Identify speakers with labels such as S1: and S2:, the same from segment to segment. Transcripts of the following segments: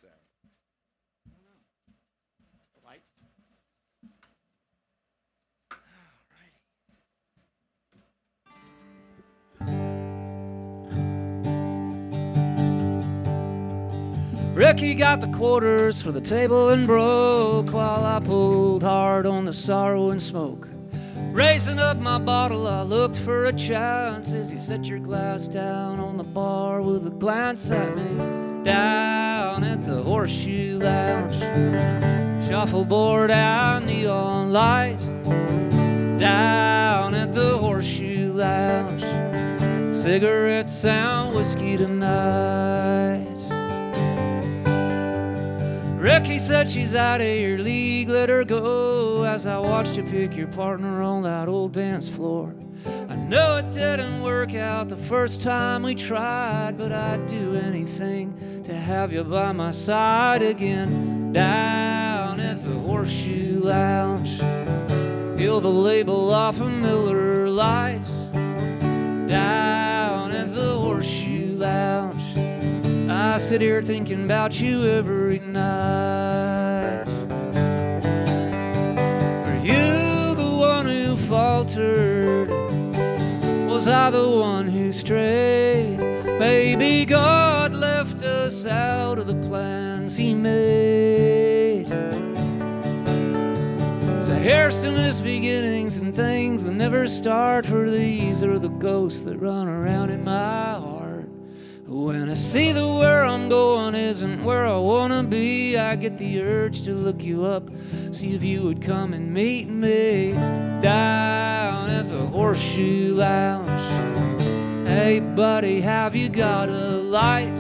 S1: sound?
S2: Lights. Ricky got the quarters for the table and broke while I pulled hard on the sorrow and smoke. Raising up my bottle, I looked for a chance as he set your glass down on the bar with a glance at me. Down at the Horseshoe Lounge, shuffleboard and neon light. Down at the Horseshoe Lounge, cigarettes and whiskey tonight. Ricky said she's out of your league, let her go, as I watched you pick your partner on that old dance floor. I know it didn't work out the first time we tried, but I'd do anything to have you by my side again. Down at the Horseshoe Lounge, peel the label off a Miller Lite. Down at the Horseshoe Lounge, I sit here thinking about you every night. Are you the one who faltered? Was I the one who strayed? Maybe God left us out of the plans he made. So here's to missed beginnings and things that never start, for these are the ghosts that run around in my heart. When I see that where I'm going isn't where I wanna be, I get the urge to look you up, see if you would come and meet me. Down at the Horseshoe Lounge, hey buddy, have you got a light?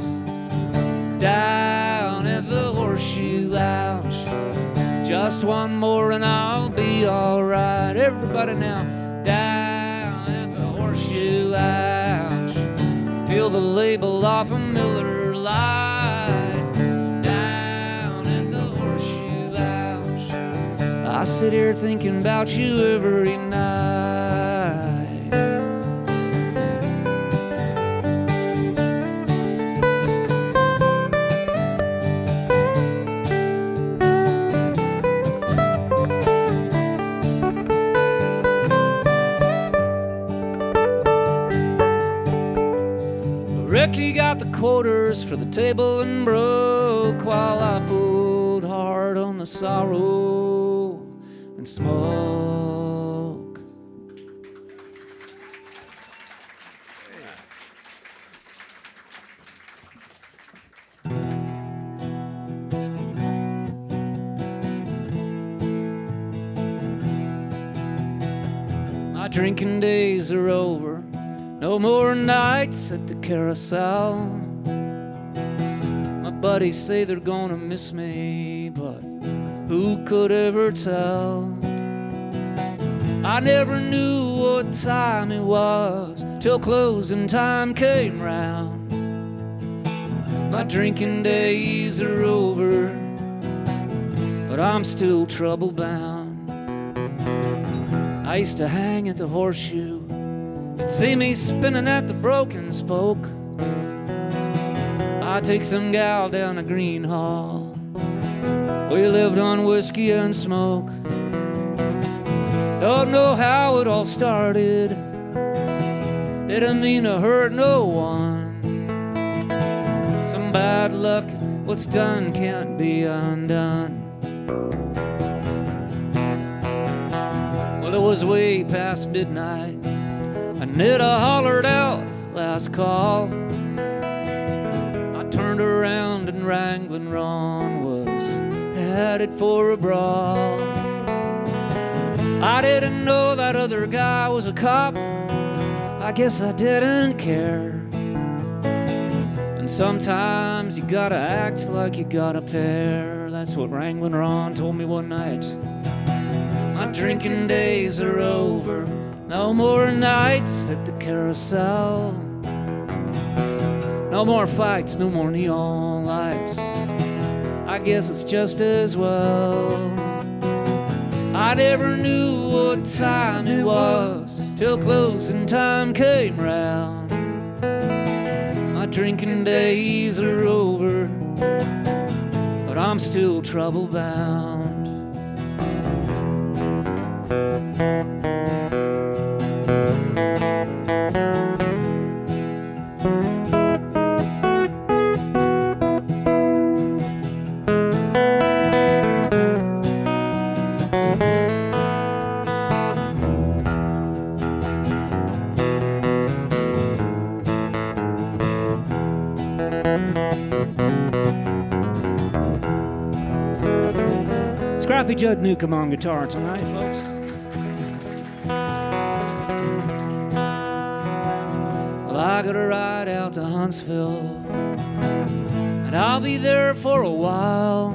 S2: Down at the Horseshoe Lounge, just one more and I'll be alright. Everybody now. Down at the Horseshoe Lounge, peel the label off a Miller Lite. Down at the Horseshoe Lounge, I sit here thinking about you every night. Ricky got the quarters for the table and broke while I pulled hard on the sorrow and smoke. My drinking days are over, no more nights at the carousel. My buddies say they're gonna miss me, but who could ever tell? I never knew what time it was till closing time came round. My drinking days are over, but I'm still trouble bound. I used to hang at the Horseshoe, see me spinning at the Broken Spoke. I take some gal down to Green Hall, we lived on whiskey and smoke. Don't know how it all started, didn't mean to hurt no one. Some bad luck, what's done can't be undone. Well, it was way past midnight, and it hollered out, last call. I turned around and Wrangling Ron was headed for a brawl. I didn't know that other guy was a cop, I guess I didn't care. And sometimes you gotta act like you got a pair. That's what Wrangling Ron told me one night. My drinking days are over, no more nights at the carousel. No more fights, no more neon lights, I guess it's just as well. I never knew what time it was till closing time came round. My drinking days are over, I'm still trouble bound. Scrappy Judd Newcomb on guitar tonight, folks. Well, I gotta ride out to Huntsville, and I'll be there for a while,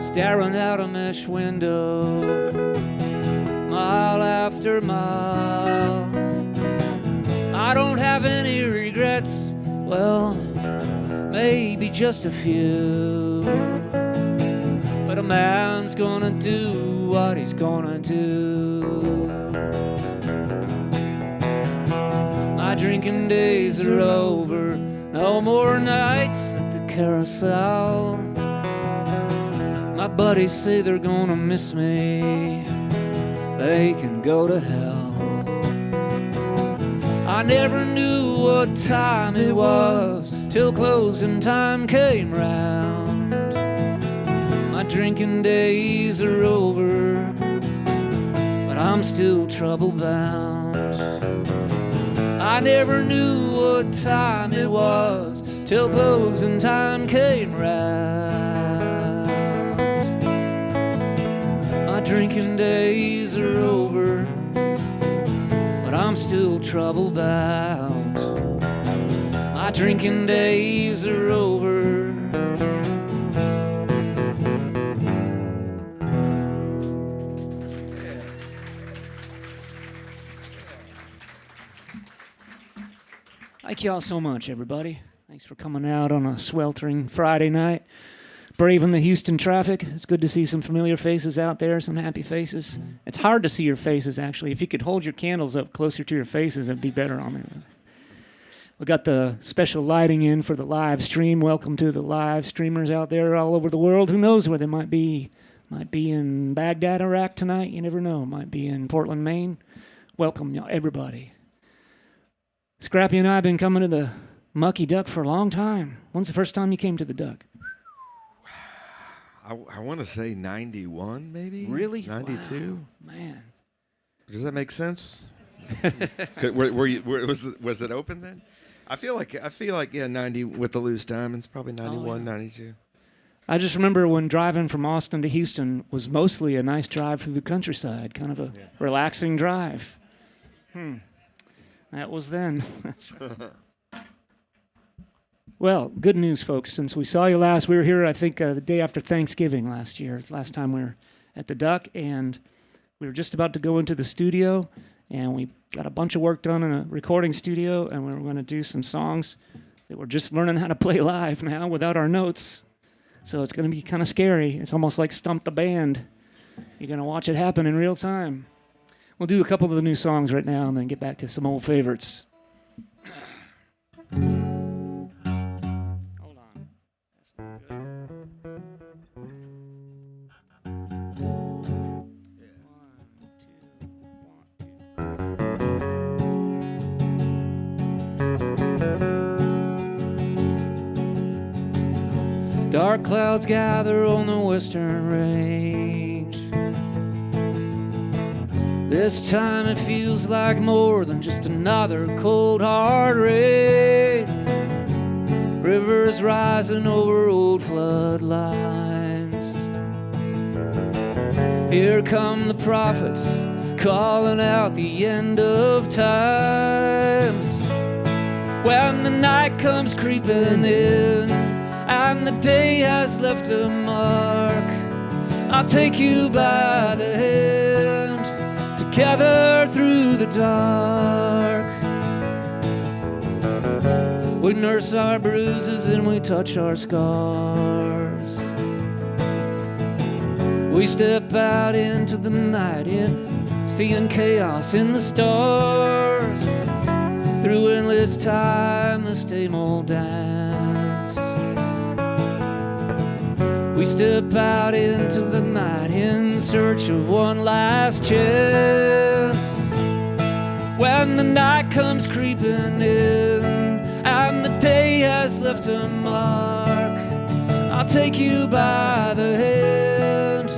S2: staring out a mesh window, mile after mile. I don't have any regrets, well, maybe just a few. But a man's gonna do what he's gonna do. My drinking days are over, no more nights at the carousel. My buddies say they're gonna miss me, they can go to hell. I never knew what time it was till closing time came round. My drinking days are over, but I'm still trouble bound. I never knew what time it was till closing time came round. My drinking days are over, but I'm still trouble bound. My drinking days are over. Thank you all so much, everybody. Thanks for coming out on a sweltering Friday night, braving the Houston traffic. It's good to see some familiar faces out there, some happy faces. It's hard to see your faces, actually. If you could hold your candles up closer to your faces, it'd be better on it. We got the special lighting in for the live stream. Welcome to the live streamers out there all over the world. Who knows where they might be? Might be in Baghdad, Iraq tonight. You never know. Might be in Portland, Maine. Welcome, everybody. Scrappy and I have been coming to the Mucky Duck for a long time. When's the first time you came to the Duck?
S1: I want to say 91, maybe?
S2: Really?
S1: 92?
S2: Wow, man.
S1: Does that make sense? Was it open then? I feel like yeah, 90 with the loose diamonds, probably 91, 92.
S2: I just remember when driving from Austin to Houston was mostly a nice drive through the countryside, kind of a relaxing drive. That was then. Well, good news, folks. Since we saw you last, we were here, I think, the day after Thanksgiving last year. It's the last time we were at the Duck, and we were just about to go into the studio, and we got a bunch of work done in a recording studio, and we were going to do some songs that we're just learning how to play live now without our notes. So it's going to be kind of scary. It's almost like Stump the Band. You're going to watch it happen in real time. We'll do a couple of the new songs right now and then get back to some old favorites. Hold on. That's not good. 1, 2, 1, 2. Dark clouds gather on the western range. This time it feels like more than just another cold, hard rain. Rivers rising over old floodlines. Here come the prophets calling out the end of times. When the night comes creeping in and the day has left a mark, I'll take you by the hand, together through the dark. We nurse our bruises and we touch our scars. We step out into the night, seeing chaos in the stars. Through endless time, the same old dance. We step out into the night in search of one last chance. When the night comes creeping in and the day has left a mark, I'll take you by the hand.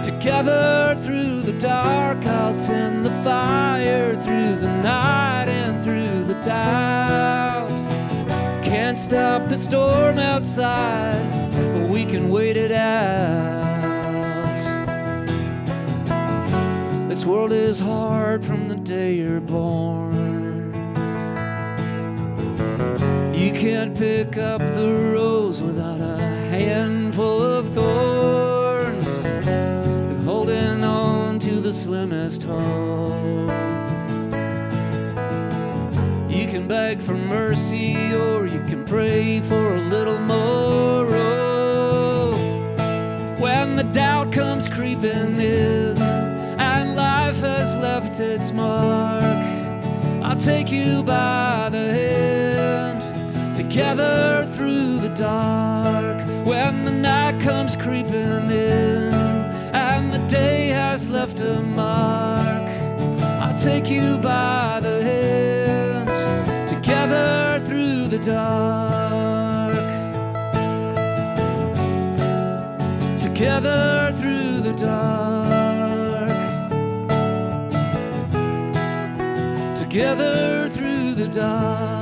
S2: Together through the dark, I'll tend the fire through the night and through the doubt. Can't stop the storm outside, but we can wait it out. This world is hard from the day you're born. You can't pick up the rose without a handful of thorns. You're holding on to the slimmest hope. You can beg for mercy or you can pray for a little more rope. When the doubt comes creeping in and life has left its mark, I'll take you by the hand. Together through the dark. When the night comes creeping in and the day has left a mark, I'll take you by the hand. Together through the dark. Together through the dark. Together through the dark.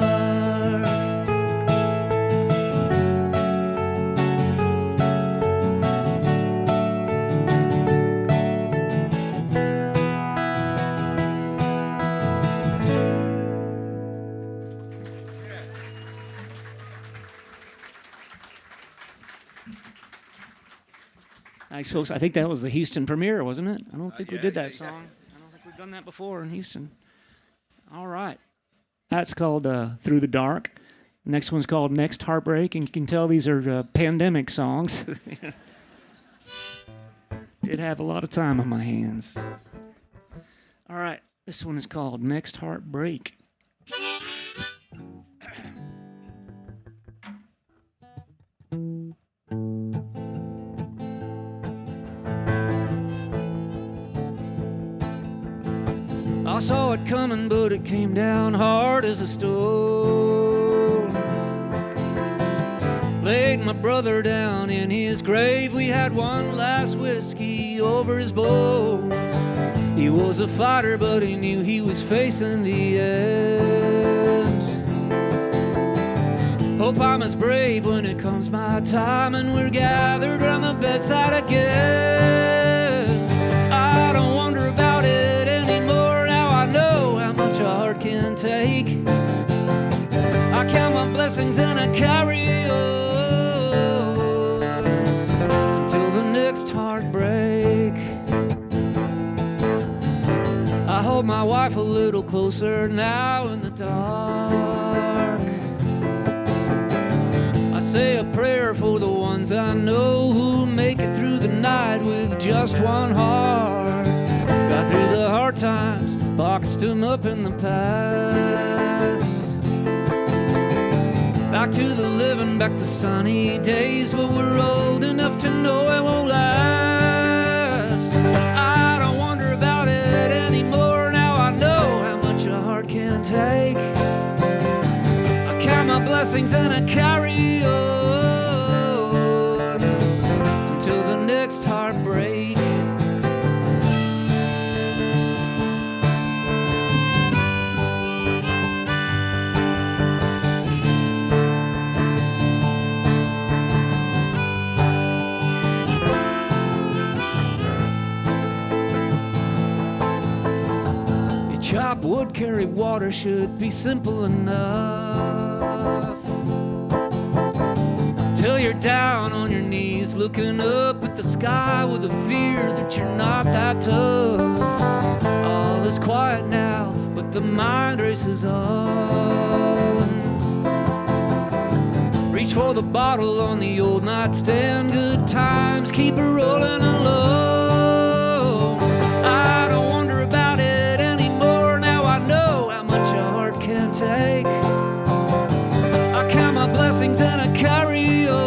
S2: Thanks, folks. I think that was the Houston premiere, wasn't it? I don't think we did that song. I don't think we've done that before in Houston. All right. That's called Through the Dark. Next one's called Next Heartbreak, and you can tell these are pandemic songs. Did have a lot of time on my hands. All right. This one is called Next Heartbreak. I saw it coming, but it came down hard as a stone. Laid my brother down in his grave. We had one last whiskey over his bones. He was a fighter, but he knew he was facing the end. Hope I'm as brave when it comes my time and we're gathered round the bedside again. I don't wonder about it anymore. A heart can take. I count my blessings and I carry on until the next heartbreak. I hold my wife a little closer now in the dark. I say a prayer for the ones I know who make it through the night with just one heart. Got through the hard times, boxed them up in the past. Back to the living, back to sunny days, but we're old enough to know it won't last. I don't wonder about it anymore. Now I know how much a heart can take. I count my blessings and I carry on until the next heartbreak. Chop wood, carry water should be simple enough. Till you're down on your knees, looking up at the sky with a fear that you're not that tough. All is quiet now, but the mind races on. Reach for the bottle on the old nightstand. Good times keep it rolling along. I don't wonder about it anymore. Now I know how much a heart can take. I count my blessings and I carry on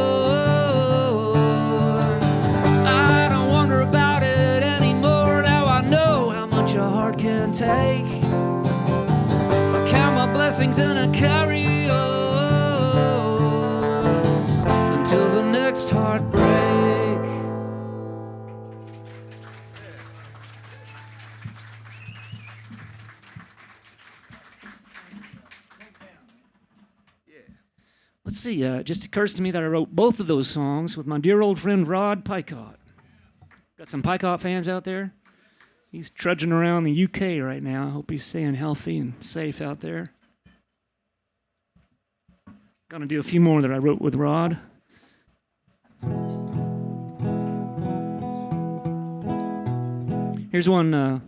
S2: take. I count my blessings and I carry on until the next heartbreak. Let's see, it just occurs to me that I wrote both of those songs with my dear old friend Rod Picott. Got some Picott fans out there? He's trudging around the UK right now. I hope he's staying healthy and safe out there. Gonna do a few more that I wrote with Rod. Here's one.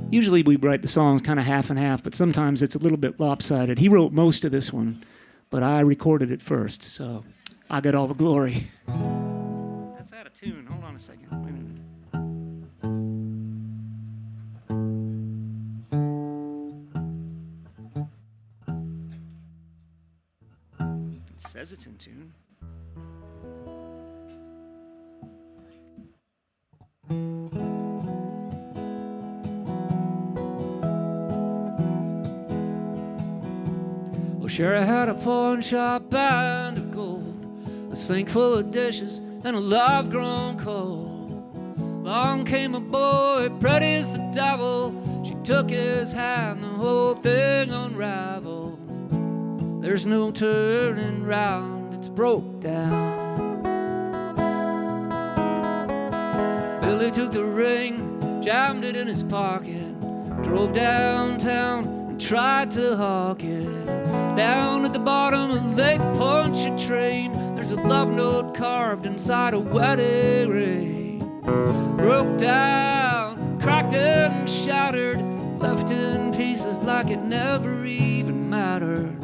S2: Usually we write the songs kind of half and half, but sometimes it's a little bit lopsided. He wrote most of this one, but I recorded it first, so I got all the glory. That's out of tune. Hold on a second. Wait a minute. It says it's in tune. Well, sure, I had a pawn shop band of gold, a sink full of dishes, and a love grown cold. Long came a boy, pretty as the devil. She took his hand, the whole thing unraveled. There's no turning round, it's broke down. Billy took the ring, jammed it in his pocket, drove downtown and tried to hawk it. Down at the bottom of Lake Pontchartrain, there's a love note carved inside a wedding ring. Broke down, cracked and shattered, left in pieces like it never even mattered.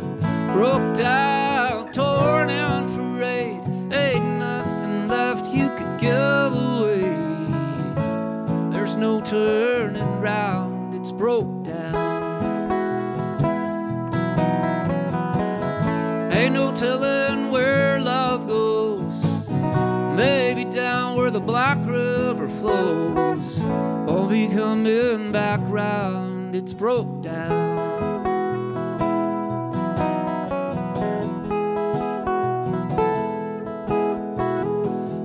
S2: Broke down, torn and frayed, ain't nothing left you could give away. There's no turning round, it's broke down. Ain't no telling where love goes, maybe down where the Black River flows. Won't be coming back round, it's broke down.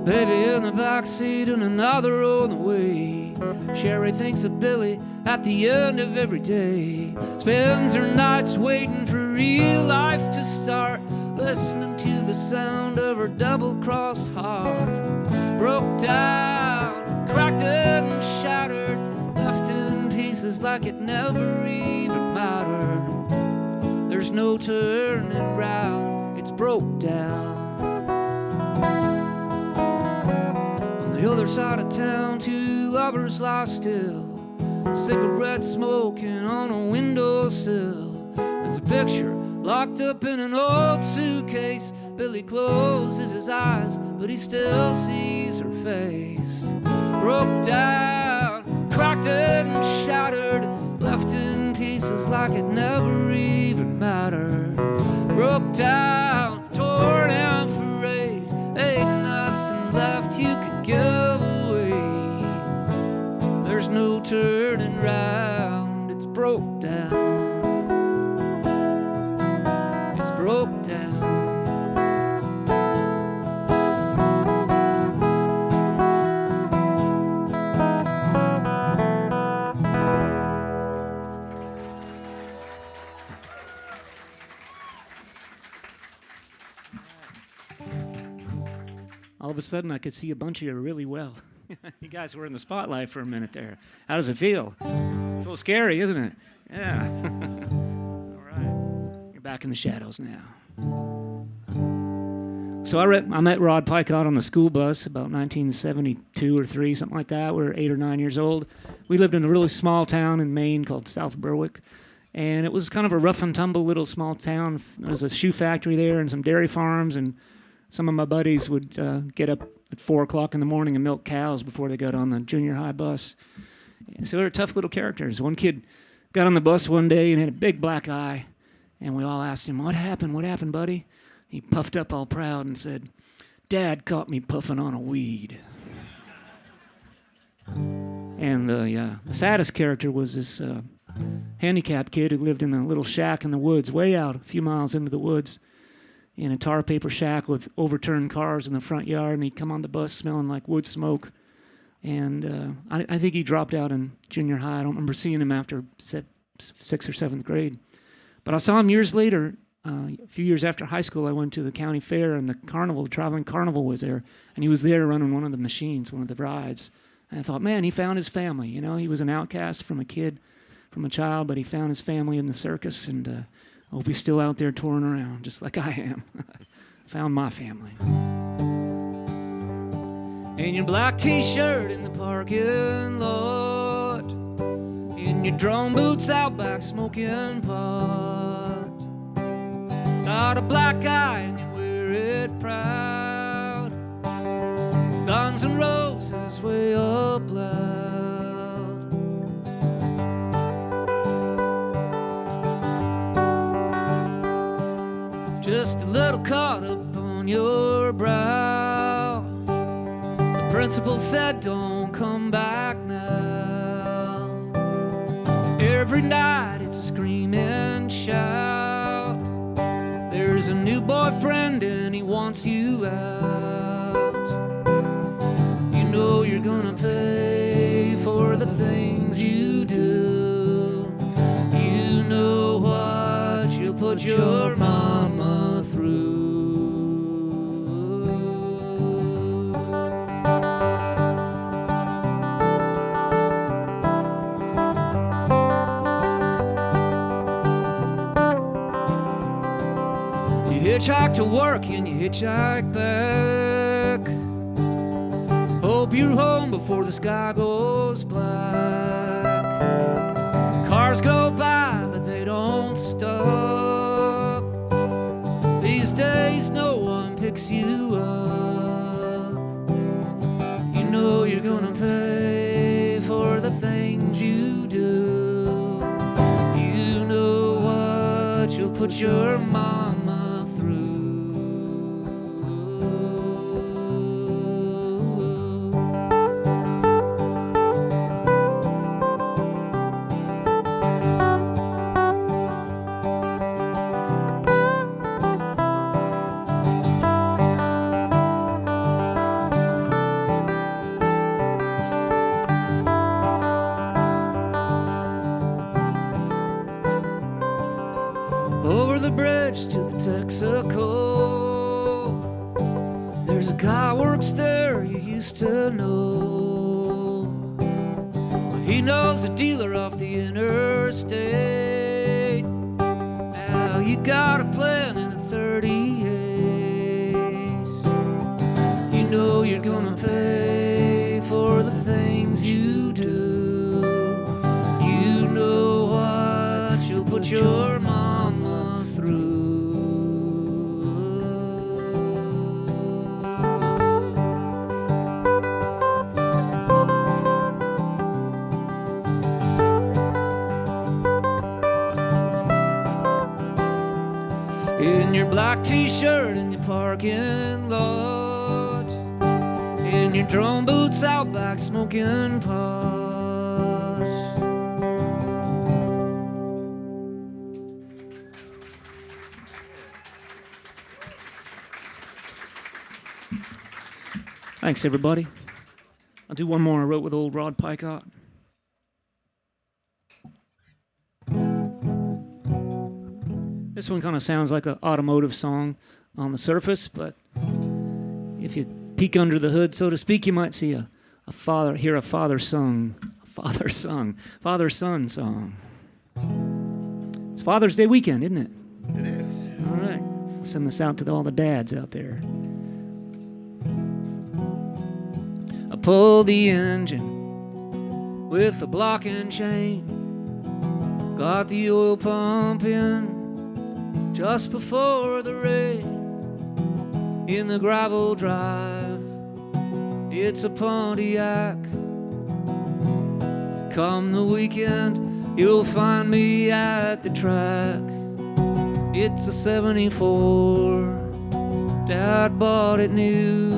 S2: Baby in the backseat and another on the way. Sherry thinks of Billy at the end of every day. Spends her nights waiting for real life to start, listening to the sound of her double-crossed heart. Broke down, cracked and shattered, left in pieces like it never even mattered. There's no turning round, it's broke down. The other side of town, two lovers lie still, cigarette smoking on a windowsill. There's a picture locked up in an old suitcase. Billy closes his eyes, but he still sees her face. Broke down, cracked and shattered, left in pieces like it never even mattered. Broke down, torn and frayed, ain't nothing left you could give away. There's no turning round, it's broke down. It's broke down. All of a sudden, I could see a bunch of you really well. You guys were in the spotlight for a minute there. How does it feel? It's a little scary, isn't it? Yeah. All right. You're back in the shadows now. So I met Rod Picott on the school bus about 1972 or 3, something like that. We were 8 or 9 years old. We lived in a really small town in Maine called South Berwick. And it was kind of a rough and tumble little small town. There was a shoe factory there and some dairy farms, and some of my buddies would get up at 4 o'clock in the morning and milk cows before they got on the junior high bus. And so they were tough little characters. One kid got on the bus one day and had a big black eye, and we all asked him, "What happened? What happened, buddy?" He puffed up all proud and said, "Dad caught me puffing on a weed." And the saddest character was this handicapped kid who lived in a little shack in the woods, way out, a few miles into the woods, in a tar paper shack with overturned cars in the front yard, and he'd come on the bus smelling like wood smoke. And I think he dropped out in junior high. I don't remember seeing him after 6th or 7th grade. But I saw him years later. A few years after high school, I went to the county fair, and the traveling carnival was there. And he was there running one of the machines, one of the rides. And I thought, man, he found his family. You know, he was an outcast from a child, but he found his family in the circus. And I hope he's still out there touring around, just like I am. Found my family. In your black t-shirt in the parking lot, in your drone boots out back smoking pot, got a black eye and you wear it proud, Guns N' Roses way up loud. Just a little caught up on your brow. Principal said don't come back now. Every night it's a scream and shout. There's a new boyfriend and he wants you out. You know you're gonna pay for the things you do. You know what you'll put your mama through. Hitchhike to work and you hitchhike back. Hope you're home before the sky goes black. Cars go by but they don't stop. These days no one picks you up. You know you're gonna pay for the things you do. You know what you'll put your mama over the bridge to the Texaco. There's a guy works there you used to know. He knows a dealer off the interstate. Now you got a plan in a 38. You know you're gonna pay for the things you do. You know what you'll put your mama through. In your black t-shirt in your parking lot, in your drone boots out back smoking pot. Thanks, everybody. I'll do one more I wrote with old Rod Picott. This one kind of sounds like an automotive song on the surface, but if you peek under the hood, so to speak, you might see hear a father-son song. It's Father's Day weekend, isn't it?
S1: It is.
S2: All right. I'll send this out to all the dads out there. I pulled the engine with a block and chain, got the oil pumping just before the rain. In the gravel drive, it's a Pontiac. Come the weekend, you'll find me at the track. It's a 74, Dad bought it new,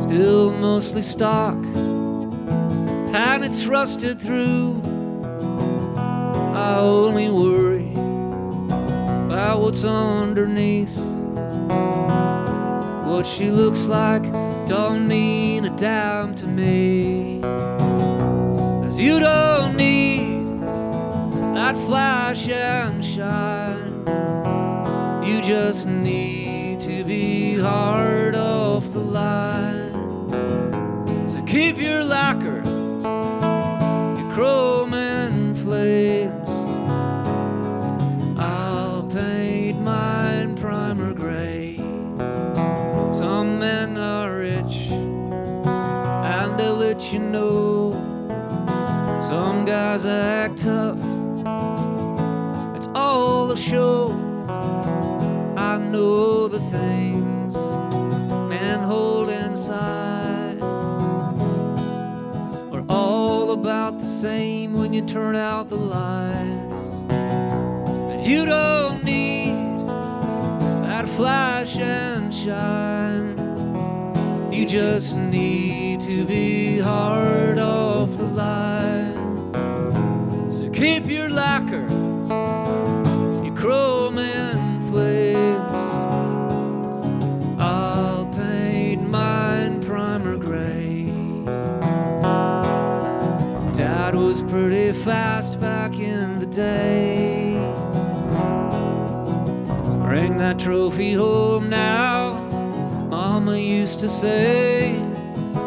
S2: still mostly stock, and it's rusted through. I only worry about what's underneath. What she looks like don't mean a damn to me. 'Cause you don't need that flash and shine. You just need to be hard off the line. So keep your lacquer, your chrome and flames. I'll paint mine primer gray. Some men are rich and they'll let you know. Some guys act tough, it's all a show. I know the things men hold inside are all about the same when you turn out the lights. But you don't need that flash and shine. You just need to be hard off the line. So keep your lacquer, your chrome and flames. I'll paint mine primer gray. Dad was pretty fast back in the day. Bring that trophy home now, Mama used to say.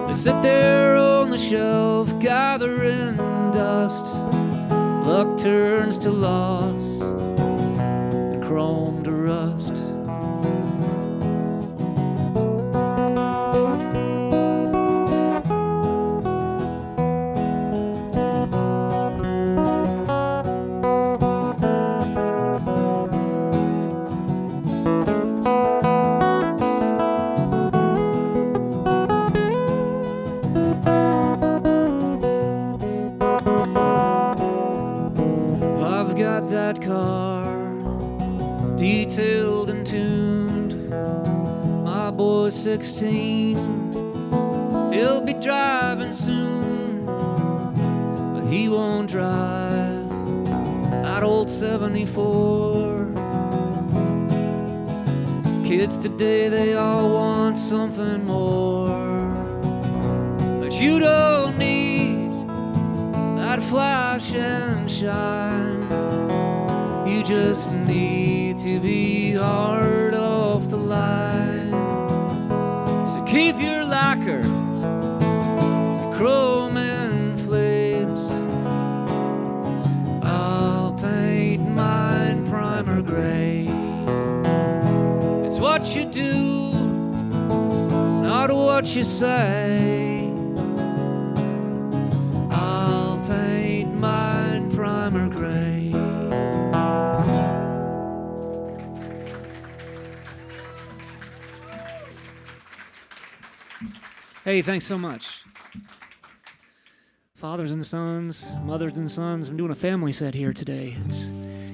S2: They sit there on the shelf gathering dust. Luck turns to loss and chrome to rust. That car, detailed and tuned. My boy's 16, he'll be driving soon, but he won't drive that old 74. Kids today, they all want something more, but you don't need that flash and shine. You just need to be hard off the line. So keep your lacquer, your chrome and flames. I'll paint mine primer gray. It's what you do, not what you say. I'll paint mine primer gray. Hey, thanks so much. Fathers and sons, mothers and sons, I'm doing a family set here today.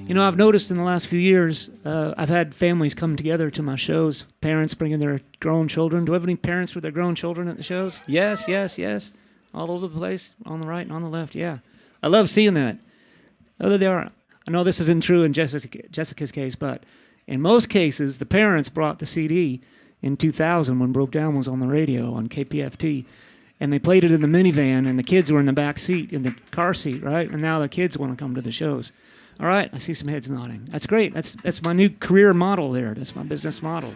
S2: I've noticed in the last few years, I've had families come together to my shows, parents bringing their grown children. Do I have any parents with their grown children at the shows? Yes, yes, yes. All over the place, on the right and on the left, yeah. I love seeing that. Although they are, I know this isn't true in Jessica's case, but in most cases, the parents brought the CD in 2000 when Broke Down was on the radio on KPFT, and they played it in the minivan, and the kids were in the back seat, in the car seat, right? And now the kids want to come to the shows. All right, I see some heads nodding. That's great. That's my new career model there. That's my business model.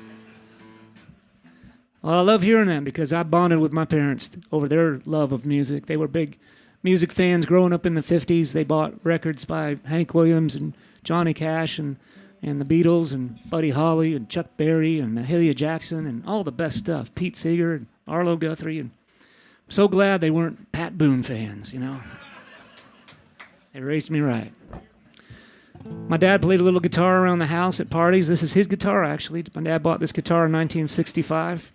S2: Well, I love hearing that because I bonded with my parents over their love of music. They were big music fans growing up in the 50s. They bought records by Hank Williams and Johnny Cash and the Beatles and Buddy Holly and Chuck Berry and Mahalia Jackson and all the best stuff. Pete Seeger and Arlo Guthrie. And I'm so glad they weren't Pat Boone fans, They raised me right. My dad played a little guitar around the house at parties. This is his guitar, actually. My dad bought this guitar in 1965.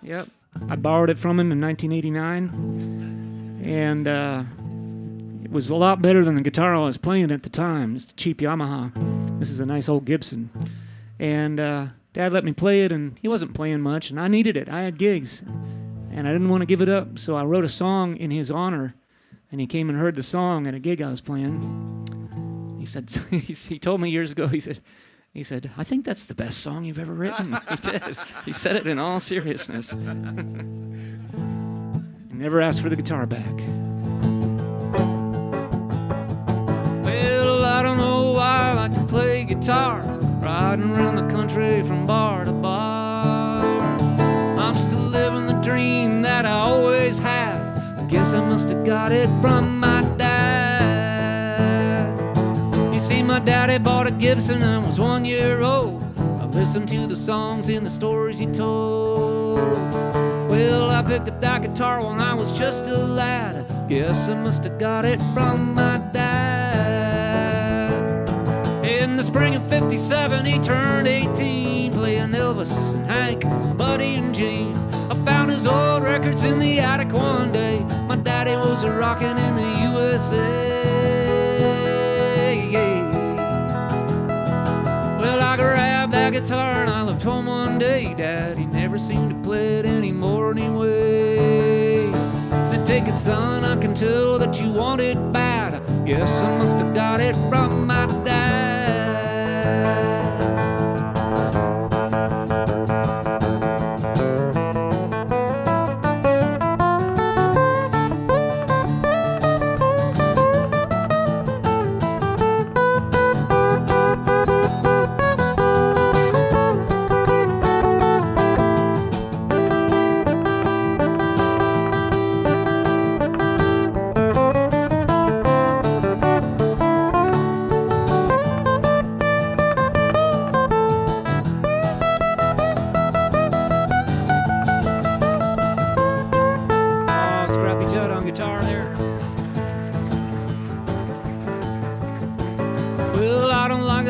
S2: Yep. I borrowed it from him in 1989. And it was a lot better than the guitar I was playing at the time. It's a cheap Yamaha. This is a nice old Gibson. And Dad let me play it, and he wasn't playing much, and I needed it. I had gigs, and I didn't want to give it up, so I wrote a song in his honor, and he came and heard the song at a gig I was playing. He said, he told me years ago, he said, I think that's the best song you've ever written. He did. He said it in all seriousness. He never asked for the guitar back. Well, I don't know why I like to play guitar, riding around the country from bar to bar. I'm still living the dream that I always had. I guess I must have got it from my dad. You see, my daddy bought a Gibson when I was 1 year old. I listened to the songs and the stories he told. Well, I picked up that guitar when I was just a lad. I guess I must have got it from my dad. In the spring of '57, he turned 18, playing Elvis and Hank, Buddy and Gene. I found his old records in the attic one day. My daddy was rockin' in the USA. Well, I grabbed that guitar and I left home one day. Daddy never seemed to play it anymore anyway. Said, take it, son, I can tell that you want it bad. Guess I must have got it from my dad.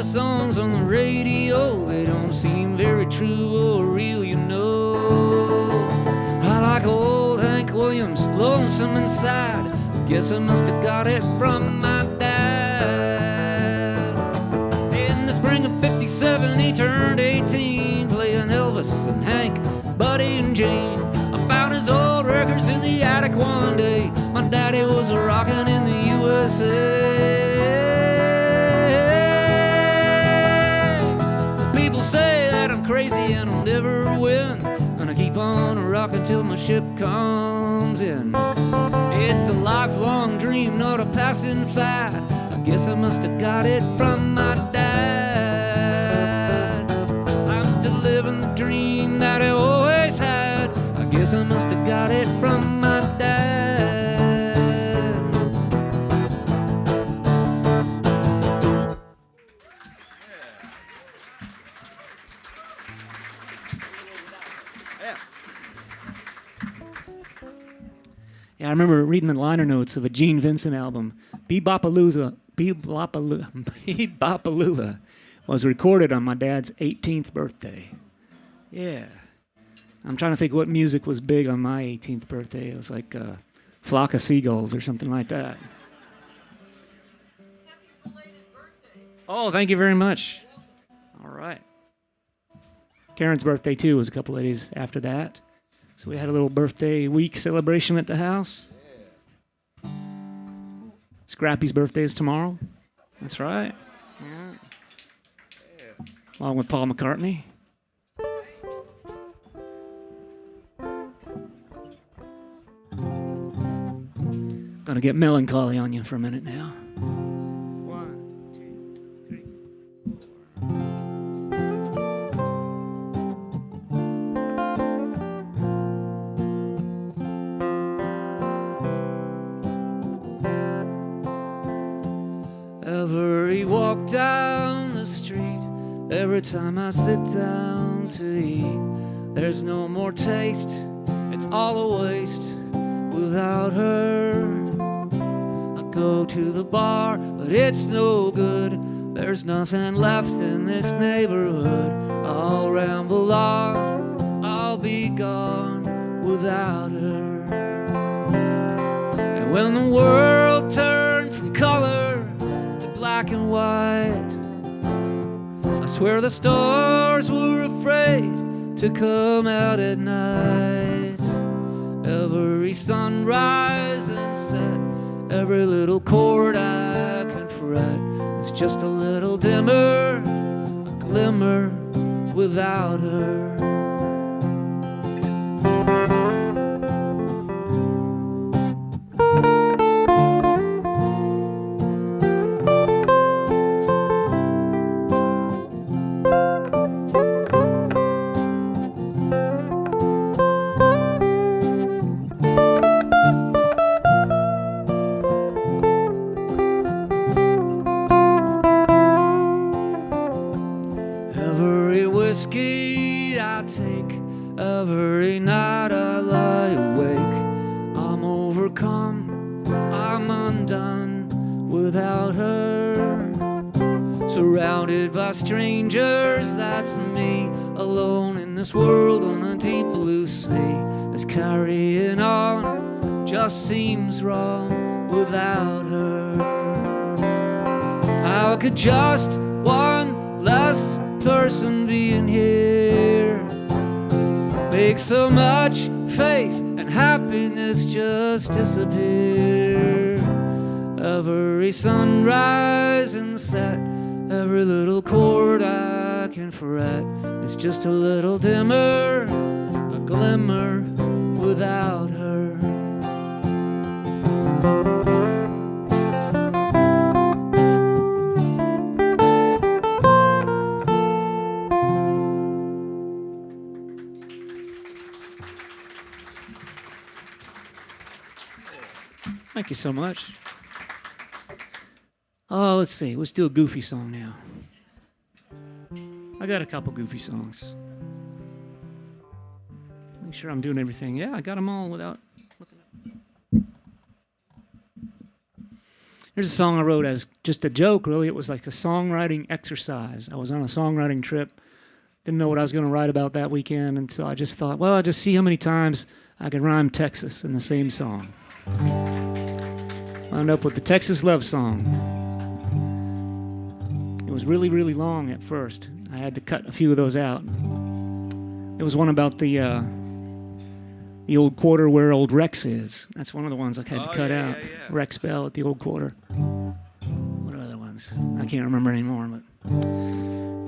S2: Songs on the radio, they don't seem very true or real, you know. I like old Hank Williams, lonesome inside. Guess I must have got it from my dad. In the spring of '57, he turned 18, playing Elvis and Hank, Buddy and Jane. I found his old records in the attic one day. My daddy was rockin' in the USA. Crazy and I'll never win, and I keep on rocking till my ship comes in. It's a lifelong dream, not a passing fad. I guess I must have got it from my dad. I'm still living the dream that I always had. I guess I must have got it from my dad. Yeah, I remember reading the liner notes of a Gene Vincent album. Bebopalooza was recorded on my dad's 18th birthday. Yeah. I'm trying to think what music was big on my 18th birthday. It was like a Flock of Seagulls or something like that. Happy belated birthday. Oh, thank you very much. All right. Karen's birthday, too, was a couple of days after that. So we had a little birthday week celebration at the house. Yeah. Scrappy's birthday is tomorrow. That's right. Yeah. Along with Paul McCartney. Gonna get melancholy on you for a minute now. 1, 2, 3, 4. Every walk down the street, every time I sit down to eat, there's no more taste, it's all a waste without her. I go to the bar, but it's no good, there's nothing left in this neighborhood. I'll ramble on, I'll be gone without her. And when the world turned from color black and white, I swear the stars were afraid to come out at night. Every sunrise and set, every little chord I can fret, It's just a little dimmer, a glimmer without her. Every whiskey I take, every night I lie awake, I'm overcome, I'm undone without her. Surrounded by strangers, that's me, alone in this world on a deep blue sea. This carrying on just seems wrong without her. How could just one less person being here make so much faith and happiness just disappear? Every sunrise and set, every little chord I can fret, it's just a little dimmer, a glimmer without her. Thank you so much. Oh, let's see. Let's do a goofy song now. I got a couple goofy songs. Make sure I'm doing everything. Yeah, I got them all without looking up. Here's a song I wrote as just a joke, really. It was like a songwriting exercise. I was on a songwriting trip. Didn't know what I was going to write about that weekend, and so I just thought, well, I'll just see how many times I can rhyme Texas in the same song. Wound up with the Texas Love Song. It was really, really long at first. I had to cut a few of those out. There was one about the old quarter where old Rex is. That's one of the ones I had to cut out. Yeah. Rex Bell at the old quarter. What other ones? I can't remember anymore. But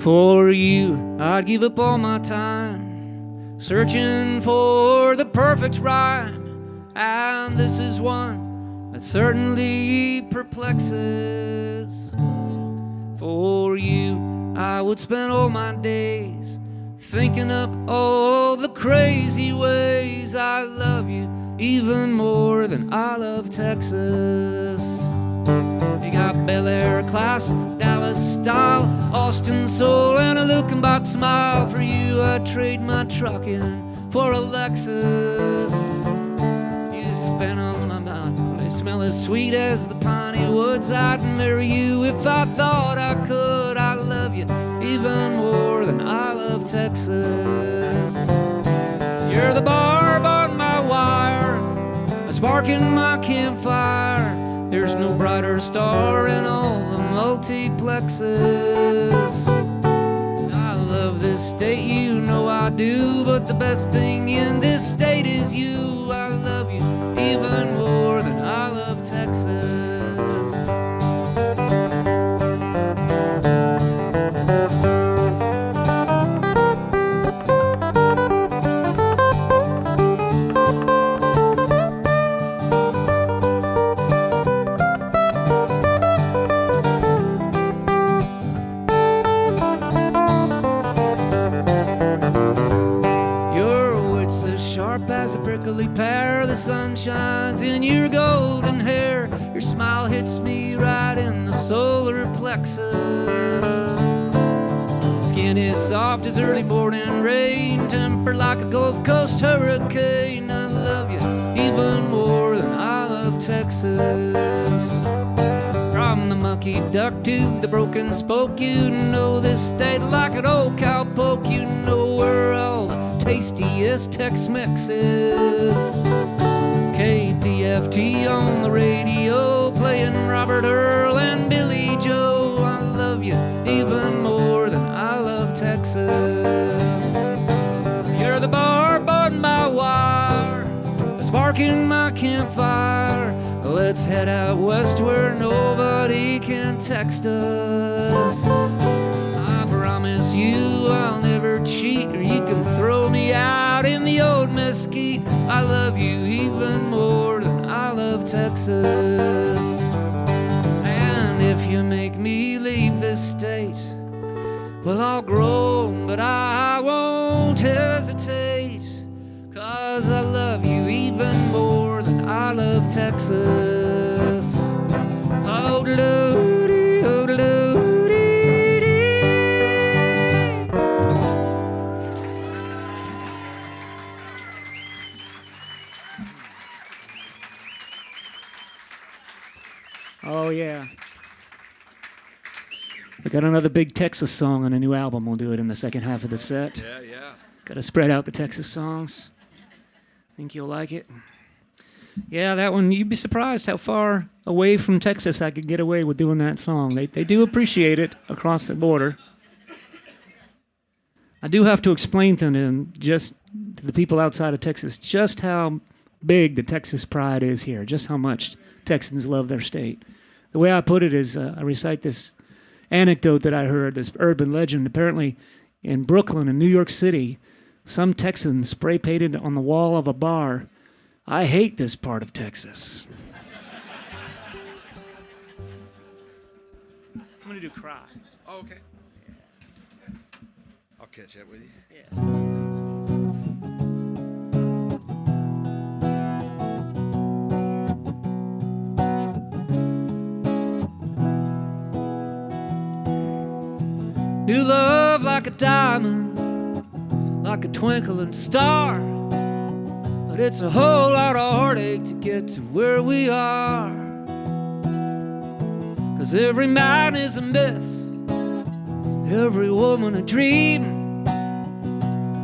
S2: for you, I'd give up all my time searching for the perfect rhyme, and this is one that certainly perplexes. For you, I would spend all my days thinking up all the crazy ways I love you, even more than I love Texas. You got Bel Air class, Dallas style, Austin soul, and a Luckenbach smile. For you, I'd trade my truck in for a Lexus. You spent on my mind. Smell as sweet as the piney woods. I'd marry you if I thought I could. I love you even more than I love Texas. You're the barb on my wire, a spark in my campfire. There's no brighter star in all the multiplexes. I love this state, you know I do, but the best thing in this state is you. I love you even more than I love Texas. As a prickly pear, the sun shines in your golden hair. Your smile hits me right in the solar plexus. Skin is soft as early morning rain, tempered like a Gulf Coast hurricane. I love you even more than I love Texas. From the Mucky duck to the broken spoke, you know this state like an old cowpoke. You know we're all tastiest Tex-Mex is. KPFT on the radio, playing Robert Earl and Billy Joe. I love you even more than I love Texas. You're the barb on my wire, a spark in my campfire. Let's head out west where nobody can text us. I promise you I'll never cheat, or you can throw me out in the old mesquite. I love you even more than I love Texas. And if you make me leave this state, well, I'll groan, but I won't hesitate, 'cause I love you even more than I love Texas. Oh, Lordy, oh, Lordy. Oh, yeah. I got another big Texas song on a new album. We'll do it in the second half of the set.
S1: Yeah.
S2: Got to spread out the Texas songs. Think you'll like it. Yeah, that one, you'd be surprised how far away from Texas I could get away with doing that song. They do appreciate it across the border. I do have to explain to them, just to the people outside of Texas, just how big the Texas pride is here, just how much Texans love their state. The way I put it is, I recite this anecdote that I heard, this urban legend. Apparently, in Brooklyn and New York City, some Texans spray painted on the wall of a bar, "I hate this part of Texas." I'm going to do Cry.
S1: Oh, okay. I'll catch up with you.
S2: Yeah. New love like a diamond, like a twinkling star, but it's a whole lot of heartache to get to where we are. 'Cause every man is a myth, every woman a dream.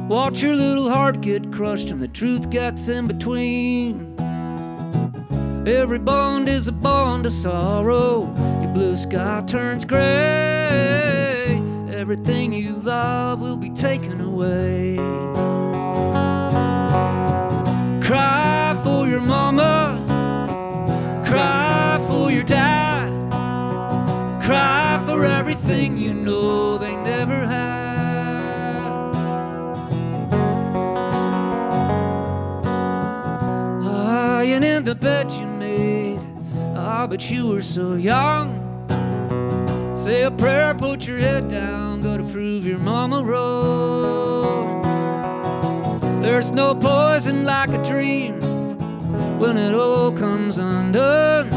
S2: Watch your little heart get crushed and the truth gets in between. Every bond is a bond of sorrow, your blue sky turns gray. Everything you love will be taken away. Cry for your mama, cry for your dad, cry for everything you know they never had. Lying in the bed you made, but you were so young. Say a prayer, put your head down, gotta prove your mama wrong. There's no poison like a dream when it all comes undone.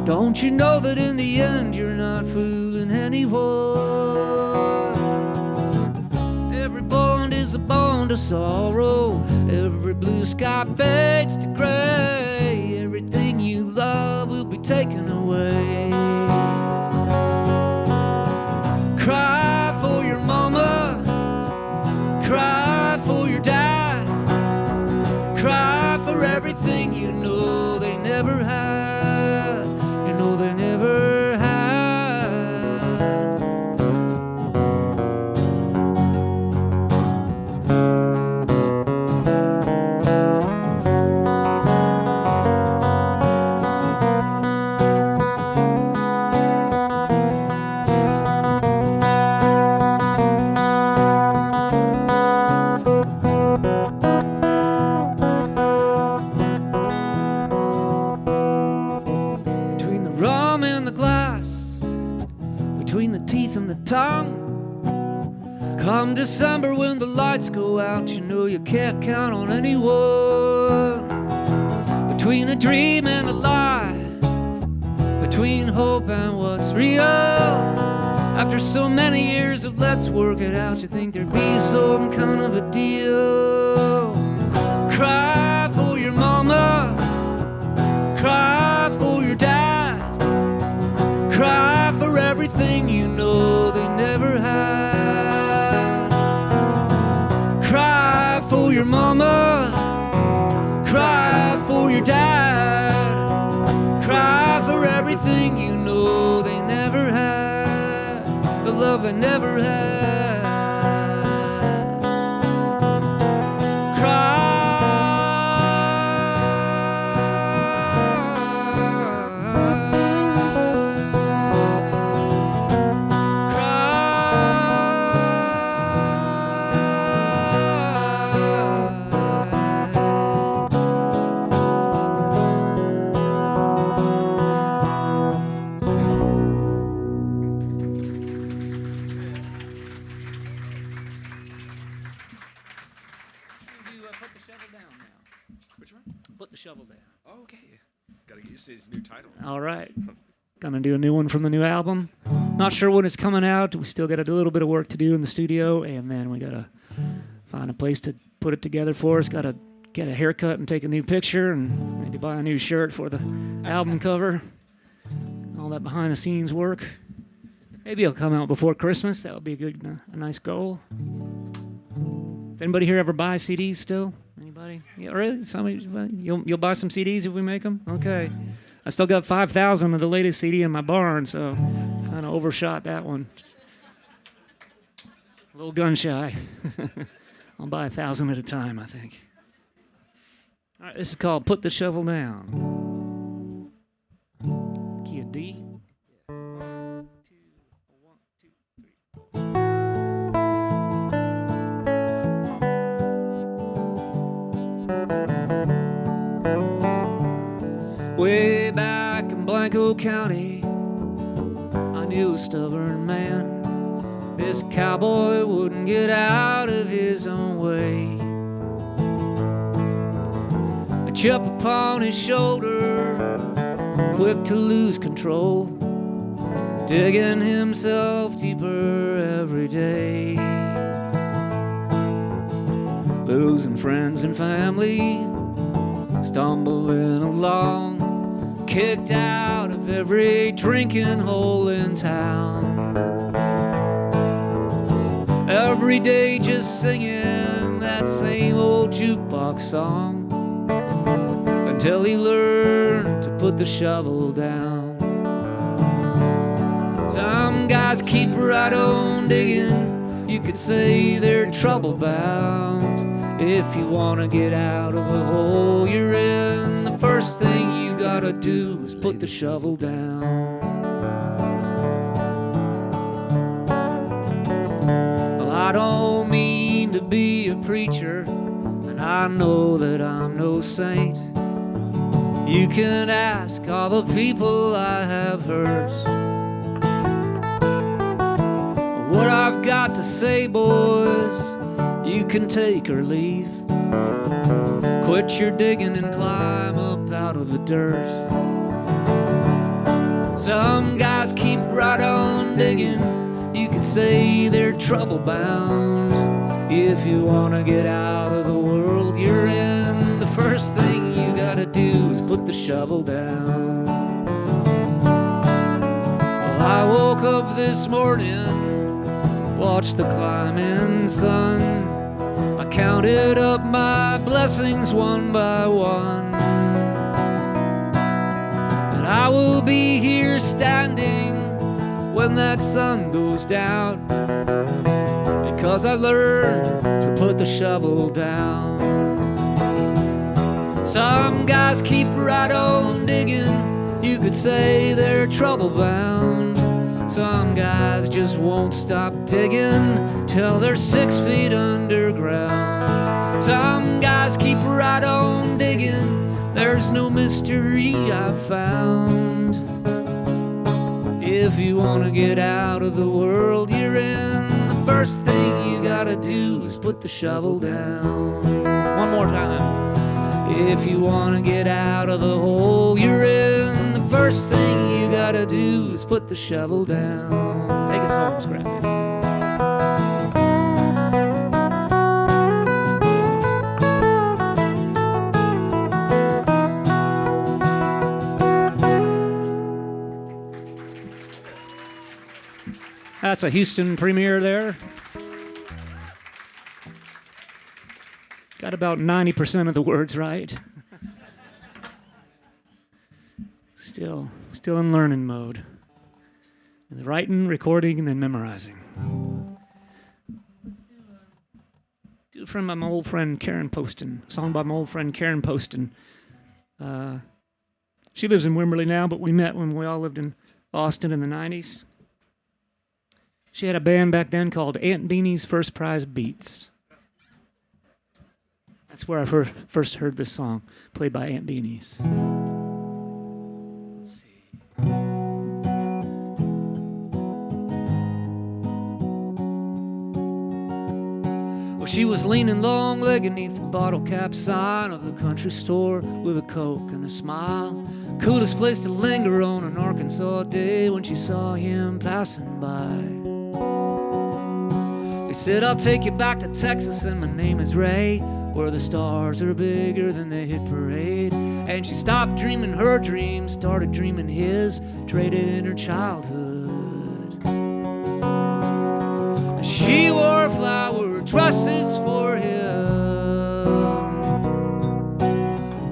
S2: Don't you know that in the end you're not fooling anyone? Every bond is a bond of sorrow, every blue sky fades to gray. Everything you love will be taken away. Cry for your mama, cry for your dad, cry for everything you know they never had, you know they never had. And the tongue. Come December when the lights go out, you know you can't count on anyone. Between a dream and a lie, between hope and what's real. After so many years of let's work it out, you think there'd be some kind of a deal. Cry for your mama, cry for your dad, cry for everything you know they never had. Cry for your mama, cry for your dad, cry for everything you know they never had, the love they never had. Cry the Shovel Down.
S1: Okay. Got to get used to these new titles.
S2: All right. Gonna do a new one from the new album. Not sure when it's coming out. We still got a little bit of work to do in the studio, and then we gotta find a place to put it together for us. Gotta get a haircut and take a new picture, and maybe buy a new shirt for the album cover. All that behind the scenes work. Maybe it'll come out before Christmas. That would be a nice goal. Does anybody here ever buy CDs still? Anybody? Yeah, really? Somebody? You'll buy some CDs if we make them? Okay. I still got 5,000 of the latest CD in my barn, so kind of overshot that one. A little gun shy. I'll buy 1,000 at a time, I think. All right, this is called Put the Shovel Down. Key of D. 1, 2, 1, 2, 3. Way back in Blanco County, I knew a stubborn man. This cowboy wouldn't get out of his own way. A chip upon his shoulder, quick to lose control, digging himself deeper every day. Losing friends and family, stumbling along, kicked out of every drinking hole in town. Every day just singing that same old jukebox song, until he learned to put the shovel down. Some guys keep right on digging, you could say they're trouble bound. If you want to get out of the hole you're in, the first thing you gotta do is put the shovel down. Well, I don't mean to be a preacher, and I know that I'm no saint. You can ask all the people I have hurt. What I've got to say, boys, you can take or leave. Quit your digging and climb up out of the dirt. Some guys keep right on digging, you can say they're trouble bound. If you want to get out of the world you're in, the first thing you gotta do is put the shovel down. Well, I woke up this morning, watched the climbing sun. I counted up my blessings one by one, and I will be here standing when that sun goes down, because I learned to put the shovel down. Some guys keep right on digging, you could say they're trouble bound. Some guys just won't stop digging till they're 6 feet underground. Some guys keep right on digging, there's no mystery I've found. If you want to get out of the world you're in, the first thing you gotta do is put the shovel down. One more time. If you want to get out of the hole you're in, the first thing you gotta do is put the shovel down. Take us home, Scrappy. That's a Houston premiere there. Got about 90% of the words right. Still in learning mode. And writing, recording, and then memorizing. Let's do it from my old friend Karen Poston. A song by my old friend Karen Poston. She lives in Wimberley now, but we met when we all lived in Austin in the 90s. She had a band back then called Aunt Beanie's First Prize Beats. That's where I first heard this song, played by Aunt Beanie's. Let's see. Well, she was leaning long-legged neath the bottle cap sign of the country store with a Coke and a smile. Coolest place to linger on an Arkansas day when she saw him passing by. He said, I'll take you back to Texas and my name is Ray, where the stars are bigger than the hit parade. And she stopped dreaming her dreams, started dreaming his, traded in her childhood. She wore flower dresses for him,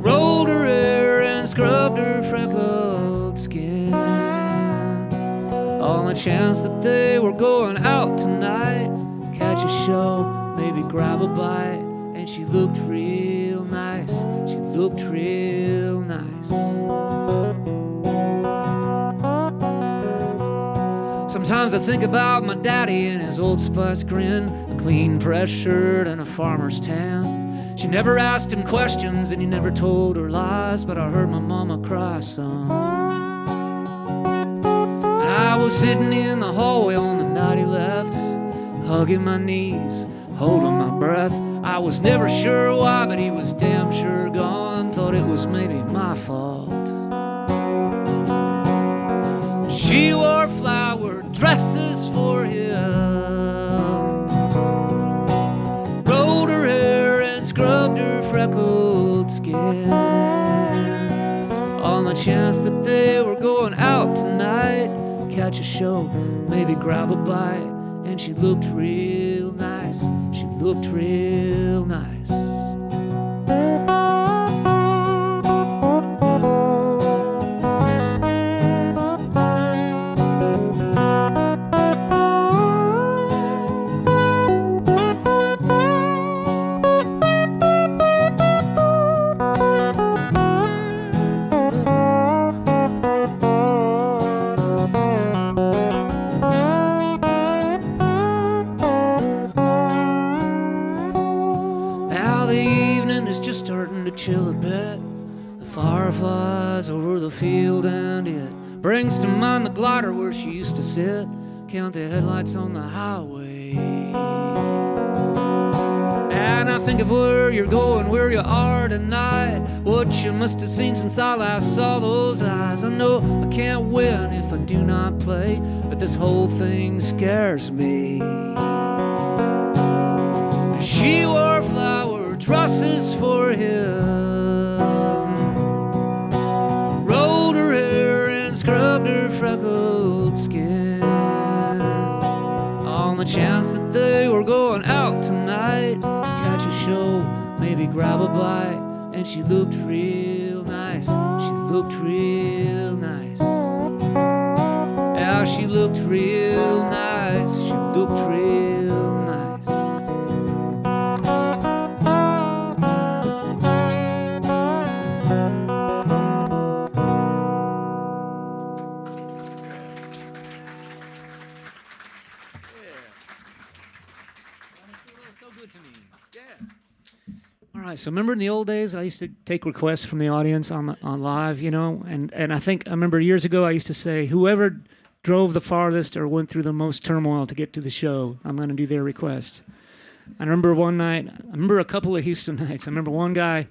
S2: rolled her hair and scrubbed her freckled skin, on the chance that they were going out tonight, catch a show, maybe grab a bite. And she looked real nice, she looked real nice. Sometimes I think about my daddy and his Old Spice grin, a clean press shirt and a farmer's tan. She never asked him questions and he never told her lies, but I heard my mama cry some. I was sitting in the hallway on the night he left, hugging my knees, holding my breath. I was never sure why, but he was damn sure gone. Thought it was maybe my fault. She wore flower dresses for him, rolled her hair and scrubbed her freckled skin, on the chance that they were going out tonight, catch a show, maybe grab a bite. And she looked real nice, she looked real nice. Chill a bit, the fireflies over the field, and it brings to mind the glider where she used to sit, count the headlights on the highway. And I think of where you're going, where you are tonight, what you must have seen since I last saw those eyes. I know I can't win if I do not play, but this whole thing scares me. She wore flower dresses for him, rolled her hair and scrubbed her freckled skin, on the chance that they were going out tonight, catch a show, maybe grab a bite. And she looked real nice, she looked real nice. Yeah, she looked real nice, she looked real nice. All right, so remember in the old days, I used to take requests from the audience on live, you know, and I remember years ago I used to say, whoever drove the farthest or went through the most turmoil to get to the show, I'm going to do their request. I remember one night, I remember a couple of Houston nights. I remember one guy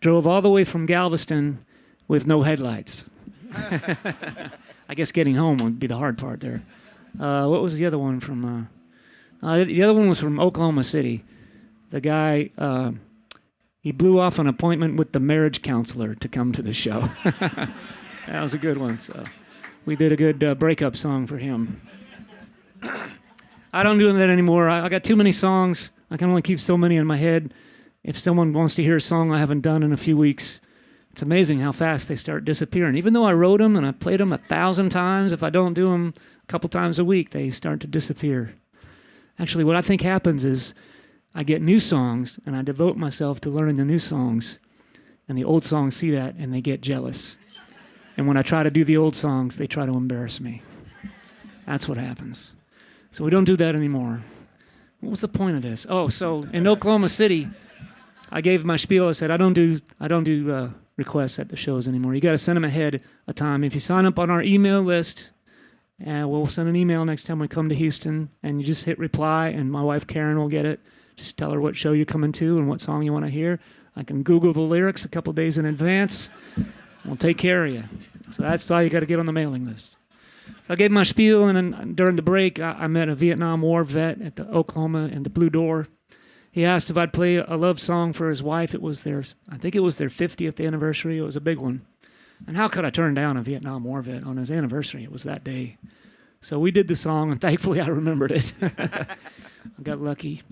S2: drove all the way from Galveston with no headlights. I guess getting home would be the hard part there. What was the other one from? The other one was from Oklahoma City. The guy, he blew off an appointment with the marriage counselor to come to the show. That was a good one. So we did a good breakup song for him. I don't do that anymore. I got too many songs. I can only keep so many in my head. If someone wants to hear a song I haven't done in a few weeks, it's amazing how fast they start disappearing. Even though I wrote them and I played them 1,000 times, if I don't do them a couple times a week, they start to disappear. Actually, what I think happens is I get new songs, and I devote myself to learning the new songs, and the old songs see that, and they get jealous. And when I try to do the old songs, they try to embarrass me. That's what happens. So we don't do that anymore. What was the point of this? Oh, so in Oklahoma City, I gave my spiel. I said, I don't do requests at the shows anymore. You got to send them ahead of time. If you sign up on our email list, we'll send an email next time we come to Houston, and you just hit reply, and my wife Karen will get it. Just tell her what show you're coming to and what song you want to hear. I can Google the lyrics a couple days in advance. We'll take care of you. So that's why you got to get on the mailing list. So I gave my spiel, and then during the break, I met a Vietnam War vet at the Oklahoma and the Blue Door. He asked if I'd play a love song for his wife. I think it was their 50th anniversary. It was a big one. And how could I turn down a Vietnam War vet on his anniversary? It was that day. So we did the song, and thankfully I remembered it. I got lucky.